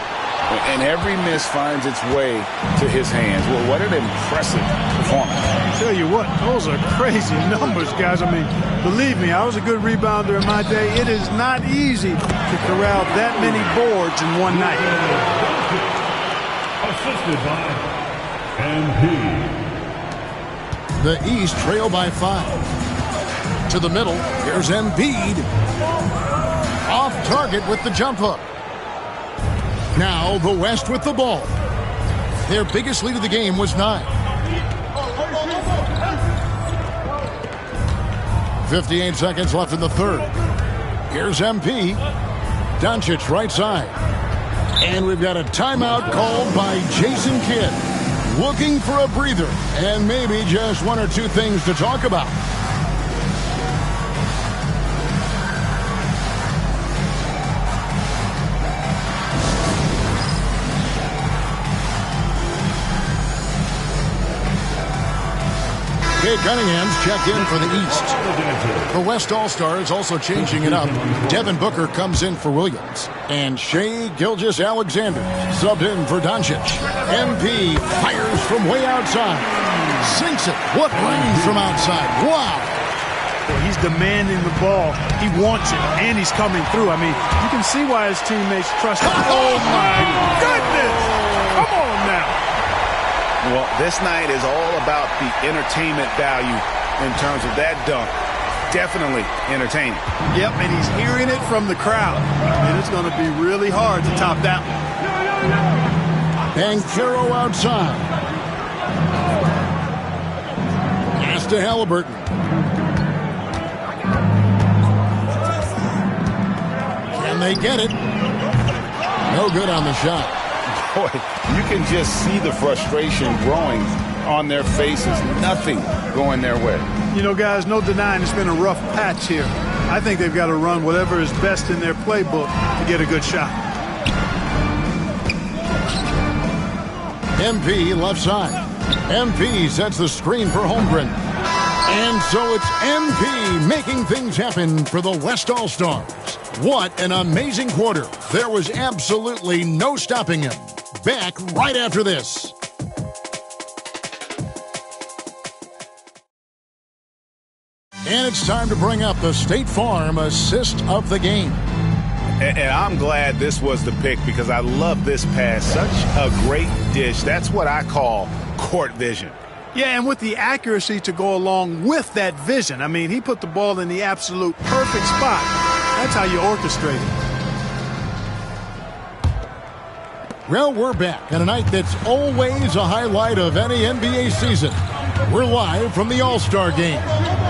And every miss finds its way to his hands. Well, what an impressive performance. I tell you what, those are crazy numbers, guys. I mean, believe me, I was a good rebounder in my day. It is not easy to corral that many boards in one night. Assisted by MP. The East trail by 5. To the middle, here's Embiid. Off target with the jump hook. Now the West with the ball. Their biggest lead of the game was 9. 58 seconds left in the third. Here's MP. Doncic right side. And we've got a timeout called by Jason Kidd. Looking for a breather and maybe just 1 or 2 things to talk about. Cade Cunningham's checked in for the East. The West All-Stars also changing it up. Devin Booker comes in for Williams. And Shai Gilgeous-Alexander subbed in for Doncic. MP fires from way outside. Sinks it. What range from outside. Wow. Well, he's demanding the ball. He wants it, and he's coming through. I mean, you can see why his teammates trust him. Oh, my goodness. Come on now. Well, this night is all about the entertainment value in terms of that dunk. Definitely entertaining. Yep, and he's hearing it from the crowd. And it's going to be really hard to top that one. Banchero outside. Pass to Halliburton. Can they get it? No good on the shot. Boy, you can just see the frustration growing on their faces. Nothing going their way. You know, guys, no denying it's been a rough patch here. I think they've got to run whatever is best in their playbook to get a good shot. MP left side. MP sets the screen for Holmgren. And so it's MP making things happen for the West All-Stars. What an amazing quarter. There was absolutely no stopping him. Back right after this. And it's time to bring up the State Farm assist of the game. And I'm glad this was the pick because I love this pass. Such a great dish. That's what I call court vision. Yeah, and with the accuracy to go along with that vision. I mean, he put the ball in the absolute perfect spot. That's how you orchestrate it. Well, we're back on a night that's always a highlight of any NBA season. We're live from the All-Star game.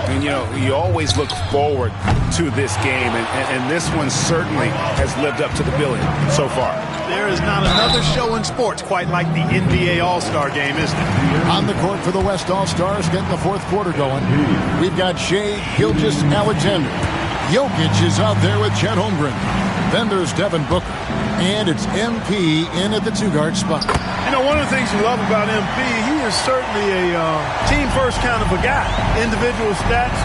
And, you know, you always look forward to this game, and this one certainly has lived up to the billing so far. There is not another show in sports quite like the NBA All-Star game, is there? On the court for the West All-Stars, getting the fourth quarter going. We've got Shai Gilgeous-Alexander. Jokic is out there with Chet Holmgren. Then there's Devin Booker. And it's MP in at the two-guard spot. You know, one of the things you love about MP, he is certainly a team-first kind of a guy. Individual stats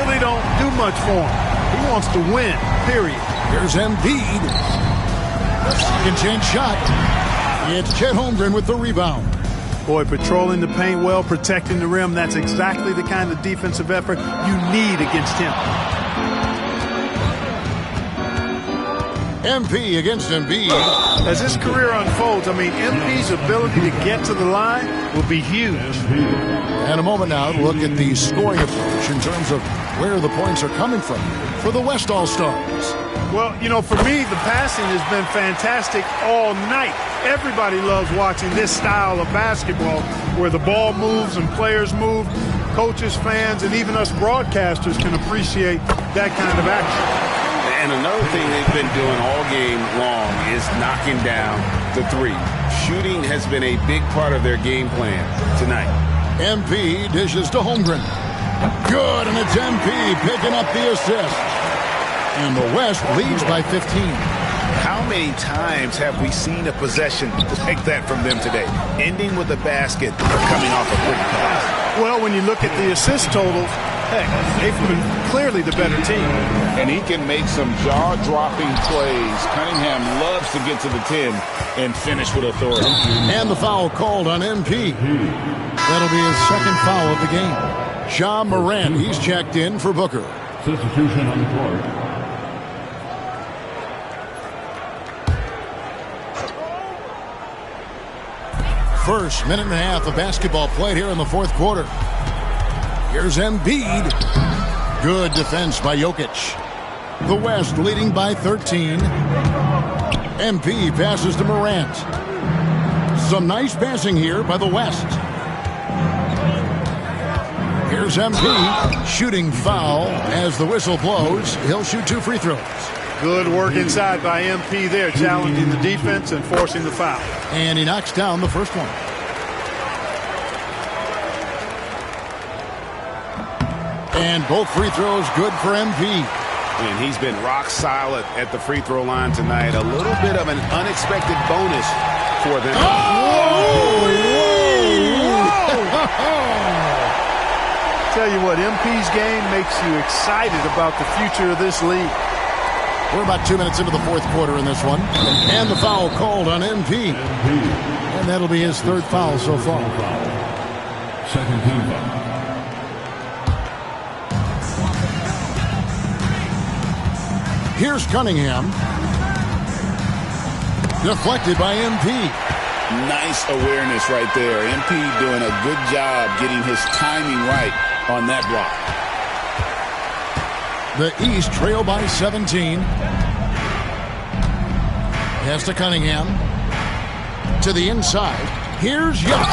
really don't do much for him. He wants to win, period. Here's Embiid. Second chance shot. It's Chet Holmgren with the rebound. Boy, patrolling the paint well, protecting the rim, that's exactly the kind of defensive effort you need against him. MP against Embiid. As his career unfolds, I mean, MP's ability to get to the line will be huge. And a moment now to look at the scoring approach in terms of where the points are coming from for the West All-Stars. Well, you know, for me, the passing has been fantastic all night. Everybody loves watching this style of basketball where the ball moves and players move. Coaches, fans, and even us broadcasters can appreciate that kind of action. And another thing they've been doing all game long is knocking down the three. Shooting has been a big part of their game plan tonight. MP dishes to Holmgren. Good, and it's MP picking up the assist. And the West leads by 15. How many times have we seen a possession like that from them today? Ending with a basket or coming off a quick pass. Well, when you look at the assist totals, heck, they've been clearly the better team. And he can make some jaw-dropping plays. Cunningham loves to get to the 10 and finish with authority. And the foul called on MP. That'll be his second foul of the game. Ja Morant, he's checked in for Booker. Substitution on the court. First minute and a half of basketball played here in the fourth quarter. Here's Embiid. Good defense by Jokic. The West leading by 13. MP passes to Morant. Some nice passing here by the West. Here's MP. Shooting foul as the whistle blows. He'll shoot 2 free throws. Good work inside by MP there, challenging the defense and forcing the foul. And he knocks down the first one. And both free throws good for MP. And he's been rock solid at the free throw line tonight. A little bit of an unexpected bonus for them. Tell you what, MP's game makes you excited about the future of this league. We're about 2 minutes into the fourth quarter in this one. And the foul called on MP. And that'll be his third foul so far. Second team foul. Here's Cunningham. Deflected by MP. Nice awareness right there. MP doing a good job getting his timing right on that block. The East trail by 17. Pass to Cunningham. To the inside. Here's Jokic.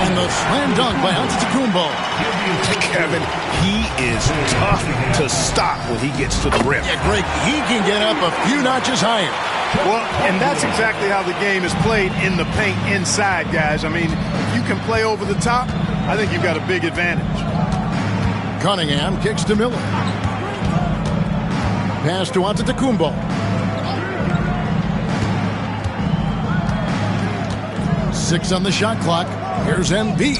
And the slam dunk by Antetokounmpo. Kevin, he is tough to stop when he gets to the rim. Yeah, Greg, he can get up a few notches higher. Well, and that's exactly how the game is played in the paint inside, guys. I mean, if you can play over the top, I think you've got a big advantage. Cunningham kicks to Miller. Pass to Antetokounmpo. Six on the shot clock. Here's Embiid.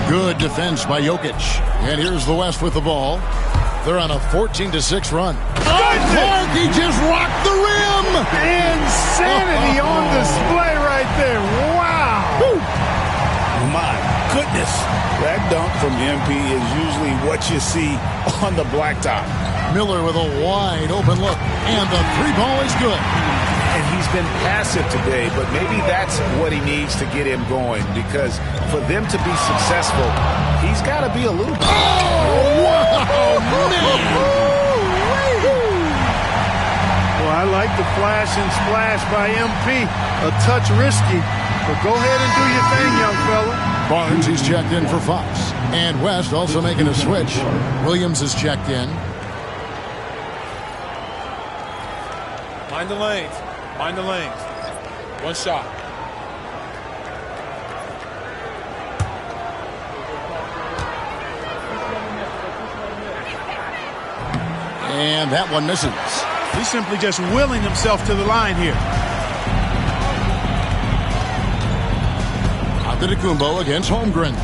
Good defense by Jokic. And here's the West with the ball. They're on a 14-6 run. Clark, he just rocked the rim. Insanity on display right there. Wow. My goodness. That dunk from MP is usually what you see on the blacktop. Miller with a wide open look, and the three ball is good. And he's been passive today, but maybe that's what he needs to get him going, because for them to be successful, he's got to be a little... Oh, wow, man! Well, I like the flash and splash by MP. A touch risky, but go ahead and do your thing, young fella. Barnes, he's checked in for Fox. And West also making a switch. Williams is checked in. Mind the lanes. Mind the lanes. One shot. And that one misses. He's simply just willing himself to the line here. Antetokounmpo against Holmgren.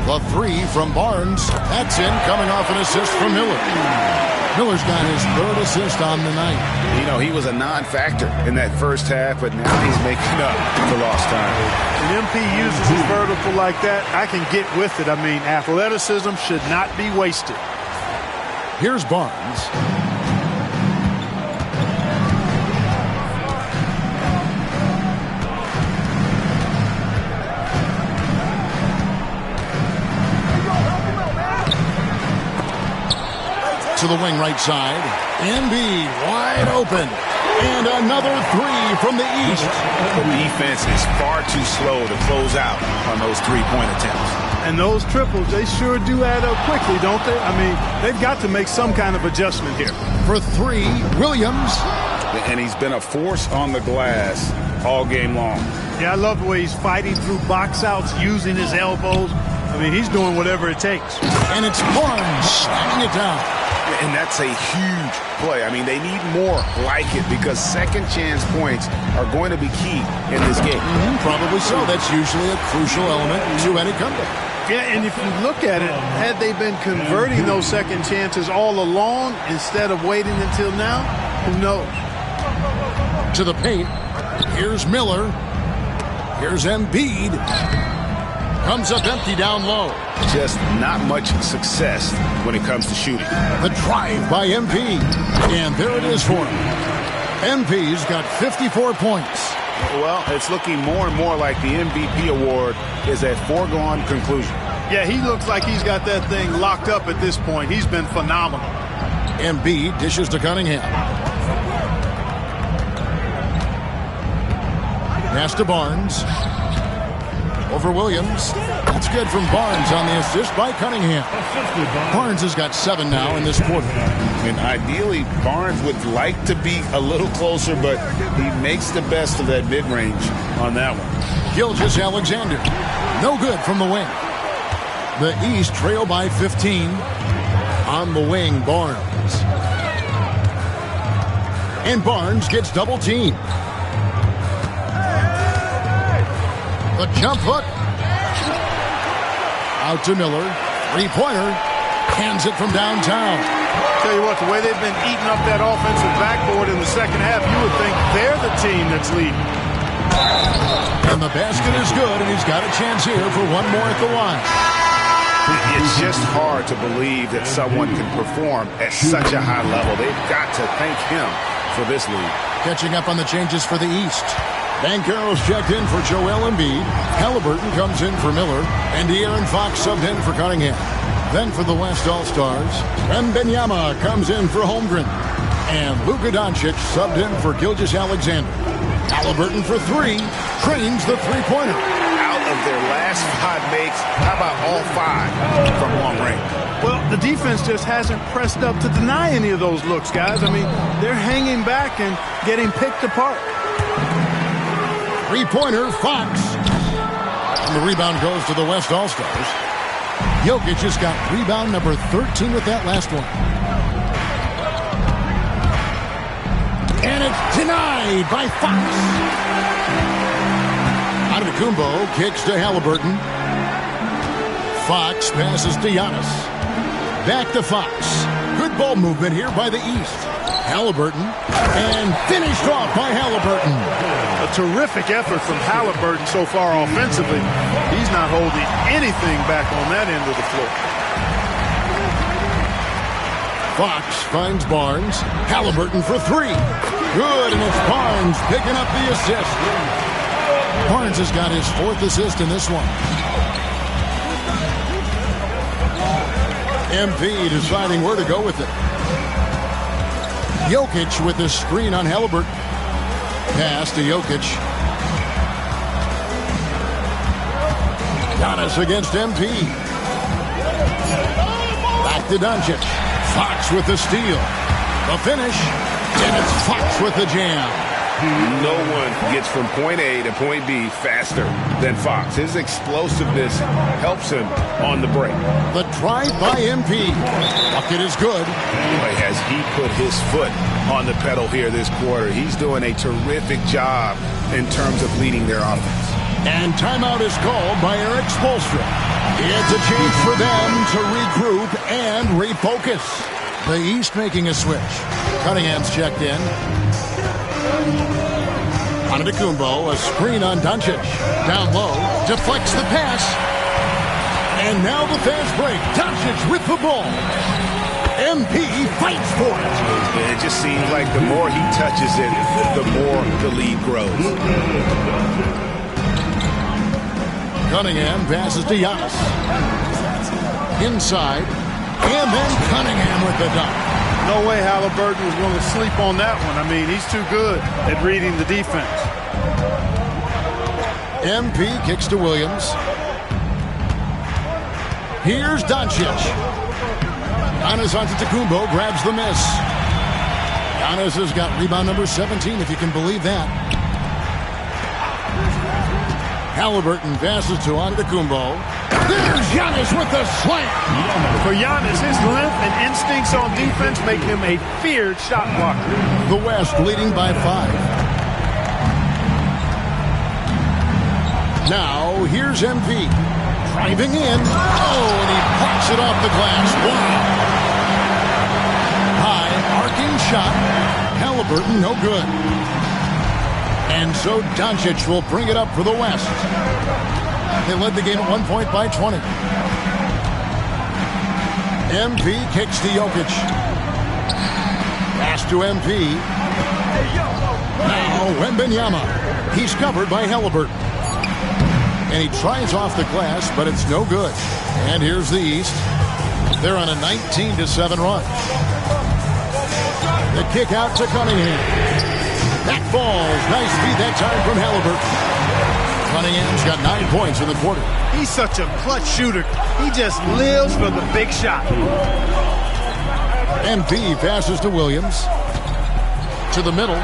The three from Barnes. That's in, coming off an assist from Miller. Miller's got his third assist on the night. You know, he was a non-factor in that first half, but now he's making up for lost time. When MP uses his vertical like that, I can get with it. I mean, athleticism should not be wasted. Here's Barnes. To the wing right side. Embiid wide open. And another three from the east. The defense is far too slow to close out on those three-point attempts. And those triples, they sure do add up quickly, don't they? I mean, they've got to make some kind of adjustment here. For three, Williams. And he's been a force on the glass all game long. Yeah, I love the way he's fighting through box outs, using his elbows. I mean, he's doing whatever it takes. And it's Barnes slamming it down. And that's a huge play. I mean, they need more like it, because second chance points are going to be key in this game. Probably so. That's usually a crucial element to any comeback. Yeah, and if you look at it, had they been converting those second chances all along instead of waiting until now, who knows? To the paint. Here's Miller. Here's Embiid. Comes up empty down low. Just not much success when it comes to shooting. The drive by MP. And there it is for him. MP's got 54 points. Well, it's looking more and more like the MVP award is a foregone conclusion. Yeah, he looks like he's got that thing locked up at this point. He's been phenomenal. Embiid dishes to Cunningham. Pass to Barnes. Over Williams. That's good from Barnes on the assist by Cunningham. Barnes has got 7 now in this quarter. And ideally, Barnes would like to be a little closer, but he makes the best of that mid-range on that one. Gilgeous-Alexander. No good from the wing. The East trail by 15. On the wing, Barnes. And Barnes gets double-teamed. The jump hook. Out to Miller. Three-pointer. Hands it from downtown. Tell you what, the way they've been eating up that offensive backboard in the second half, you would think they're the team that's leading. And the basket is good, and he's got a chance here for one more at the line. It's just hard to believe that someone can perform at such a high level. They've got to thank him for this lead. Catching up on the changes for the East. Banchero's checked in for Joel Embiid. Halliburton comes in for Miller. And De'Aaron Fox subbed in for Cunningham. Then for the West All-Stars, Wembanyama comes in for Holmgren. And Luka Doncic subbed in for Gilgeous-Alexander. Halliburton for 3, trains the three-pointer. Out of their last 5 makes, how about all 5 from long range? Well, the defense just hasn't pressed up to deny any of those looks, guys. I mean, they're hanging back and getting picked apart. Three-pointer, Fox. And the rebound goes to the West All-Stars. Jokic just got rebound number 13 with that last one. And it's denied by Fox. Antetokounmpo kicks to Halliburton. Fox passes to Giannis. Back to Fox. Good ball movement here by the East. Halliburton. And finished off by Halliburton. A terrific effort from Halliburton so far offensively. He's not holding anything back on that end of the floor. Fox finds Barnes. Halliburton for three. Good, and it's Barnes picking up the assist. Barnes has got his 4th assist in this one. MP deciding where to go with it. Jokic with the screen on Halliburton. Pass to Jokic. Giannis against MP. Back to Doncic. Fox with the steal. The finish. And it's Fox with the jam. No one gets from point A to point B faster than Fox. His explosiveness helps him on the break. The drive by MP. Bucket is good. Boy, has he put his foot on the pedal here this quarter. He's doing a terrific job in terms of leading their offense. And timeout is called by Eric Spoelstra. It's a chance for them to regroup and refocus. The East making a switch. Cunningham's checked in. Antetokounmpo, a screen on Doncic. Down low, deflects the pass. And now the fast break. Doncic with the ball. MP fights for it. It just seems like the more he touches it, the more the lead grows. Cunningham passes to Giannis. Inside. And then Cunningham with the dunk. No way Halliburton was going to sleep on that one. I mean, he's too good at reading the defense. MP kicks to Williams. Here's Doncic. Giannis Antetokounmpo grabs the miss. Giannis has got rebound number 17, if you can believe that. Halliburton passes to Antetokounmpo. There's Giannis with the slam. For Giannis, his length and instincts on defense make him a feared shot blocker. The West leading by 5. Now, here's MP. Driving in. Oh, and he pops it off the glass. Wow. High, arcing shot. Halliburton, no good. And so Doncic will bring it up for the West. They led the game at 1 point by 20. MP kicks to Jokic. Pass to MP. Now Wembanyama. He's covered by Halliburton. And he tries off the glass, but it's no good. And here's the East. They're on a 19-7 run. The kick out to Cunningham. That falls. Nice feed that time from Halliburton. Cunningham's got 9 points in the quarter. He's such a clutch shooter. He just lives for the big shot. MP passes to Williams. To the middle.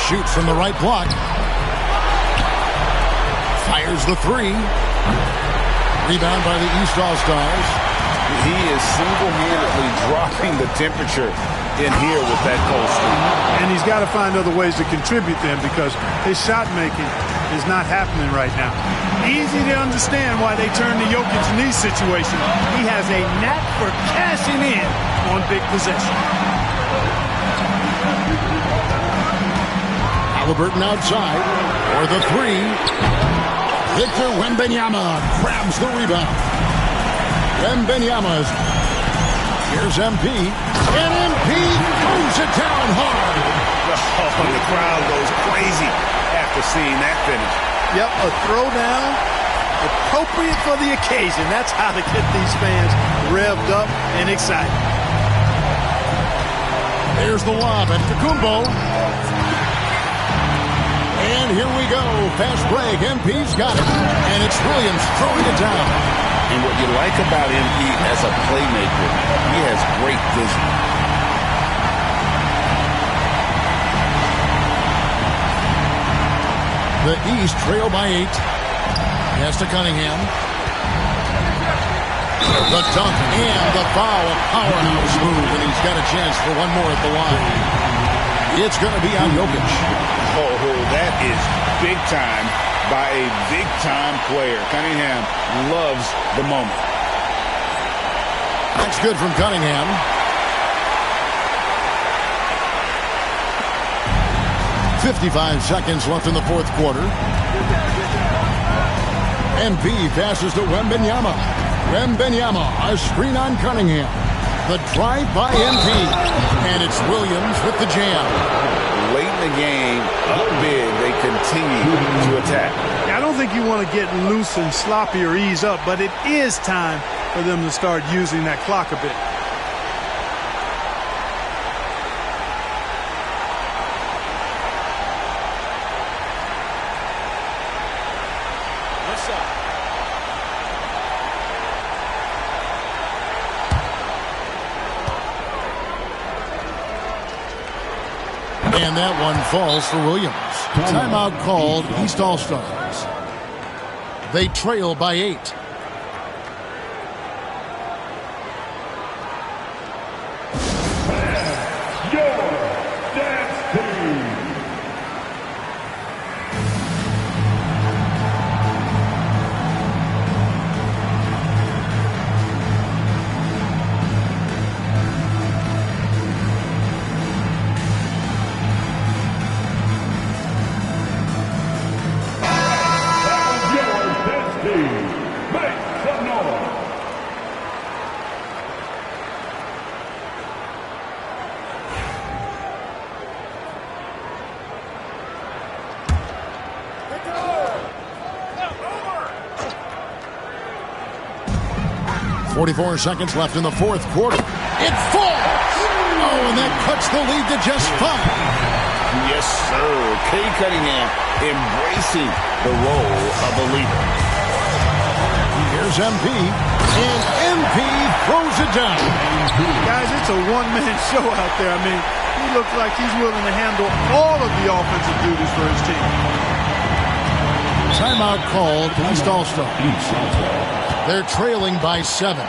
Shoots from the right block. Fires the three. Rebound by the East All-Stars. He is single-handedly dropping the temperature in here with that cold streak. And he's got to find other ways to contribute then, because his shot making is not happening right now. Easy to understand why they turn to Jokic in these situations. He has a knack for cashing in on big possession. Halliburton outside for the three. Victor Wembanyama grabs the rebound. Wembanyama's. Here's MP. And MP throws it down hard. Oh, the crowd goes crazy after seeing that finish. Yep, a throwdown appropriate for the occasion. That's how to get these fans revved up and excited. There's the lob at Antetokounmpo. And here we go. Fast break. MP's got it. And it's Williams throwing it down. And what you like about MP as a playmaker, he has great vision. The East trail by 8. Pass to Cunningham. The dunk and the foul. A powerhouse move, and he's got a chance for one more at the line. It's going to be on Jokic. Oh, that is big time by a big-time player. Cunningham loves the moment. That's good from Cunningham. .55 seconds left in the fourth quarter. MP passes to Wembanyama. Wembanyama, a screen on Cunningham. The drive by MP. And it's Williams with the jam. Late in the game, up big, they continue to attack. I don't think you want to get loose and sloppy or ease up, but it is time for them to start using that clock a bit. And that one falls for Williams. Timeout called East All-Stars. They trail by 8. .44 seconds left in the fourth quarter. It falls! Oh, and that cuts the lead to just 5. Yes, sir. Kay Cunningham embracing the role of a leader. Here's MP, and MP throws it down. Guys, it's a one-man show out there. I mean, he looks like he's willing to handle all of the offensive duties for his team. Timeout called East All-Star. They're trailing by 7.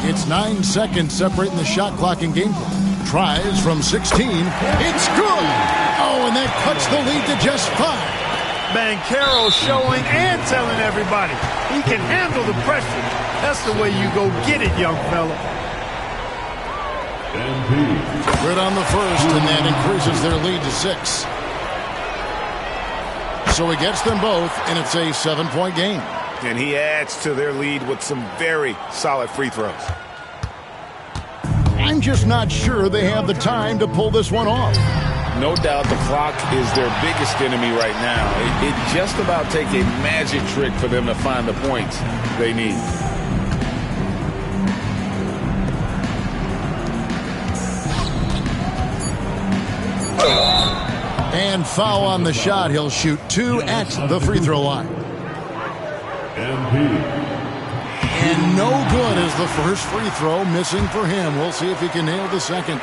It's 9 seconds separating the shot clock and game clock. Tries from 16. It's good! Oh, and that cuts the lead to just 5. MyCareer showing and telling everybody he can handle the pressure. That's the way you go get it, young fella. Good on the first, and that increases their lead to 6. So he gets them both, and it's a 7-point game. And he adds to their lead with some very solid free throws. I'm just not sure they have the time to pull this one off. No doubt the clock is their biggest enemy right now. It just about take a magic trick for them to find the points they need. And foul on the shot. He'll shoot 2 at the free throw line. And no good is the first free throw, missing for him. We'll see if he can nail the second.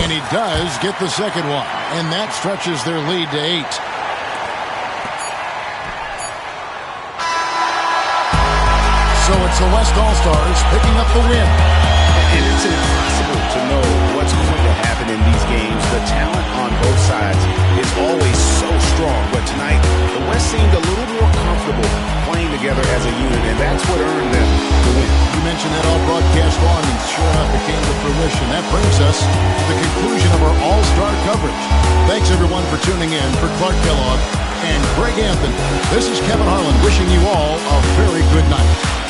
And he does get the second one. And that stretches their lead to 8. So it's the West All-Stars picking up the win. And it's impossible to know what's going to happen in these games. The talent on both sides is always so strong. But tonight, the West seemed a little more comfortable playing together as a unit, and that's what earned them the win. You mentioned that all broadcast on, and sure enough, it came to fruition. That brings us to the conclusion of our All-Star coverage. Thanks, everyone, for tuning in. For Clark Kellogg and Greg Anthony, this is Kevin Harlan wishing you all a very good night.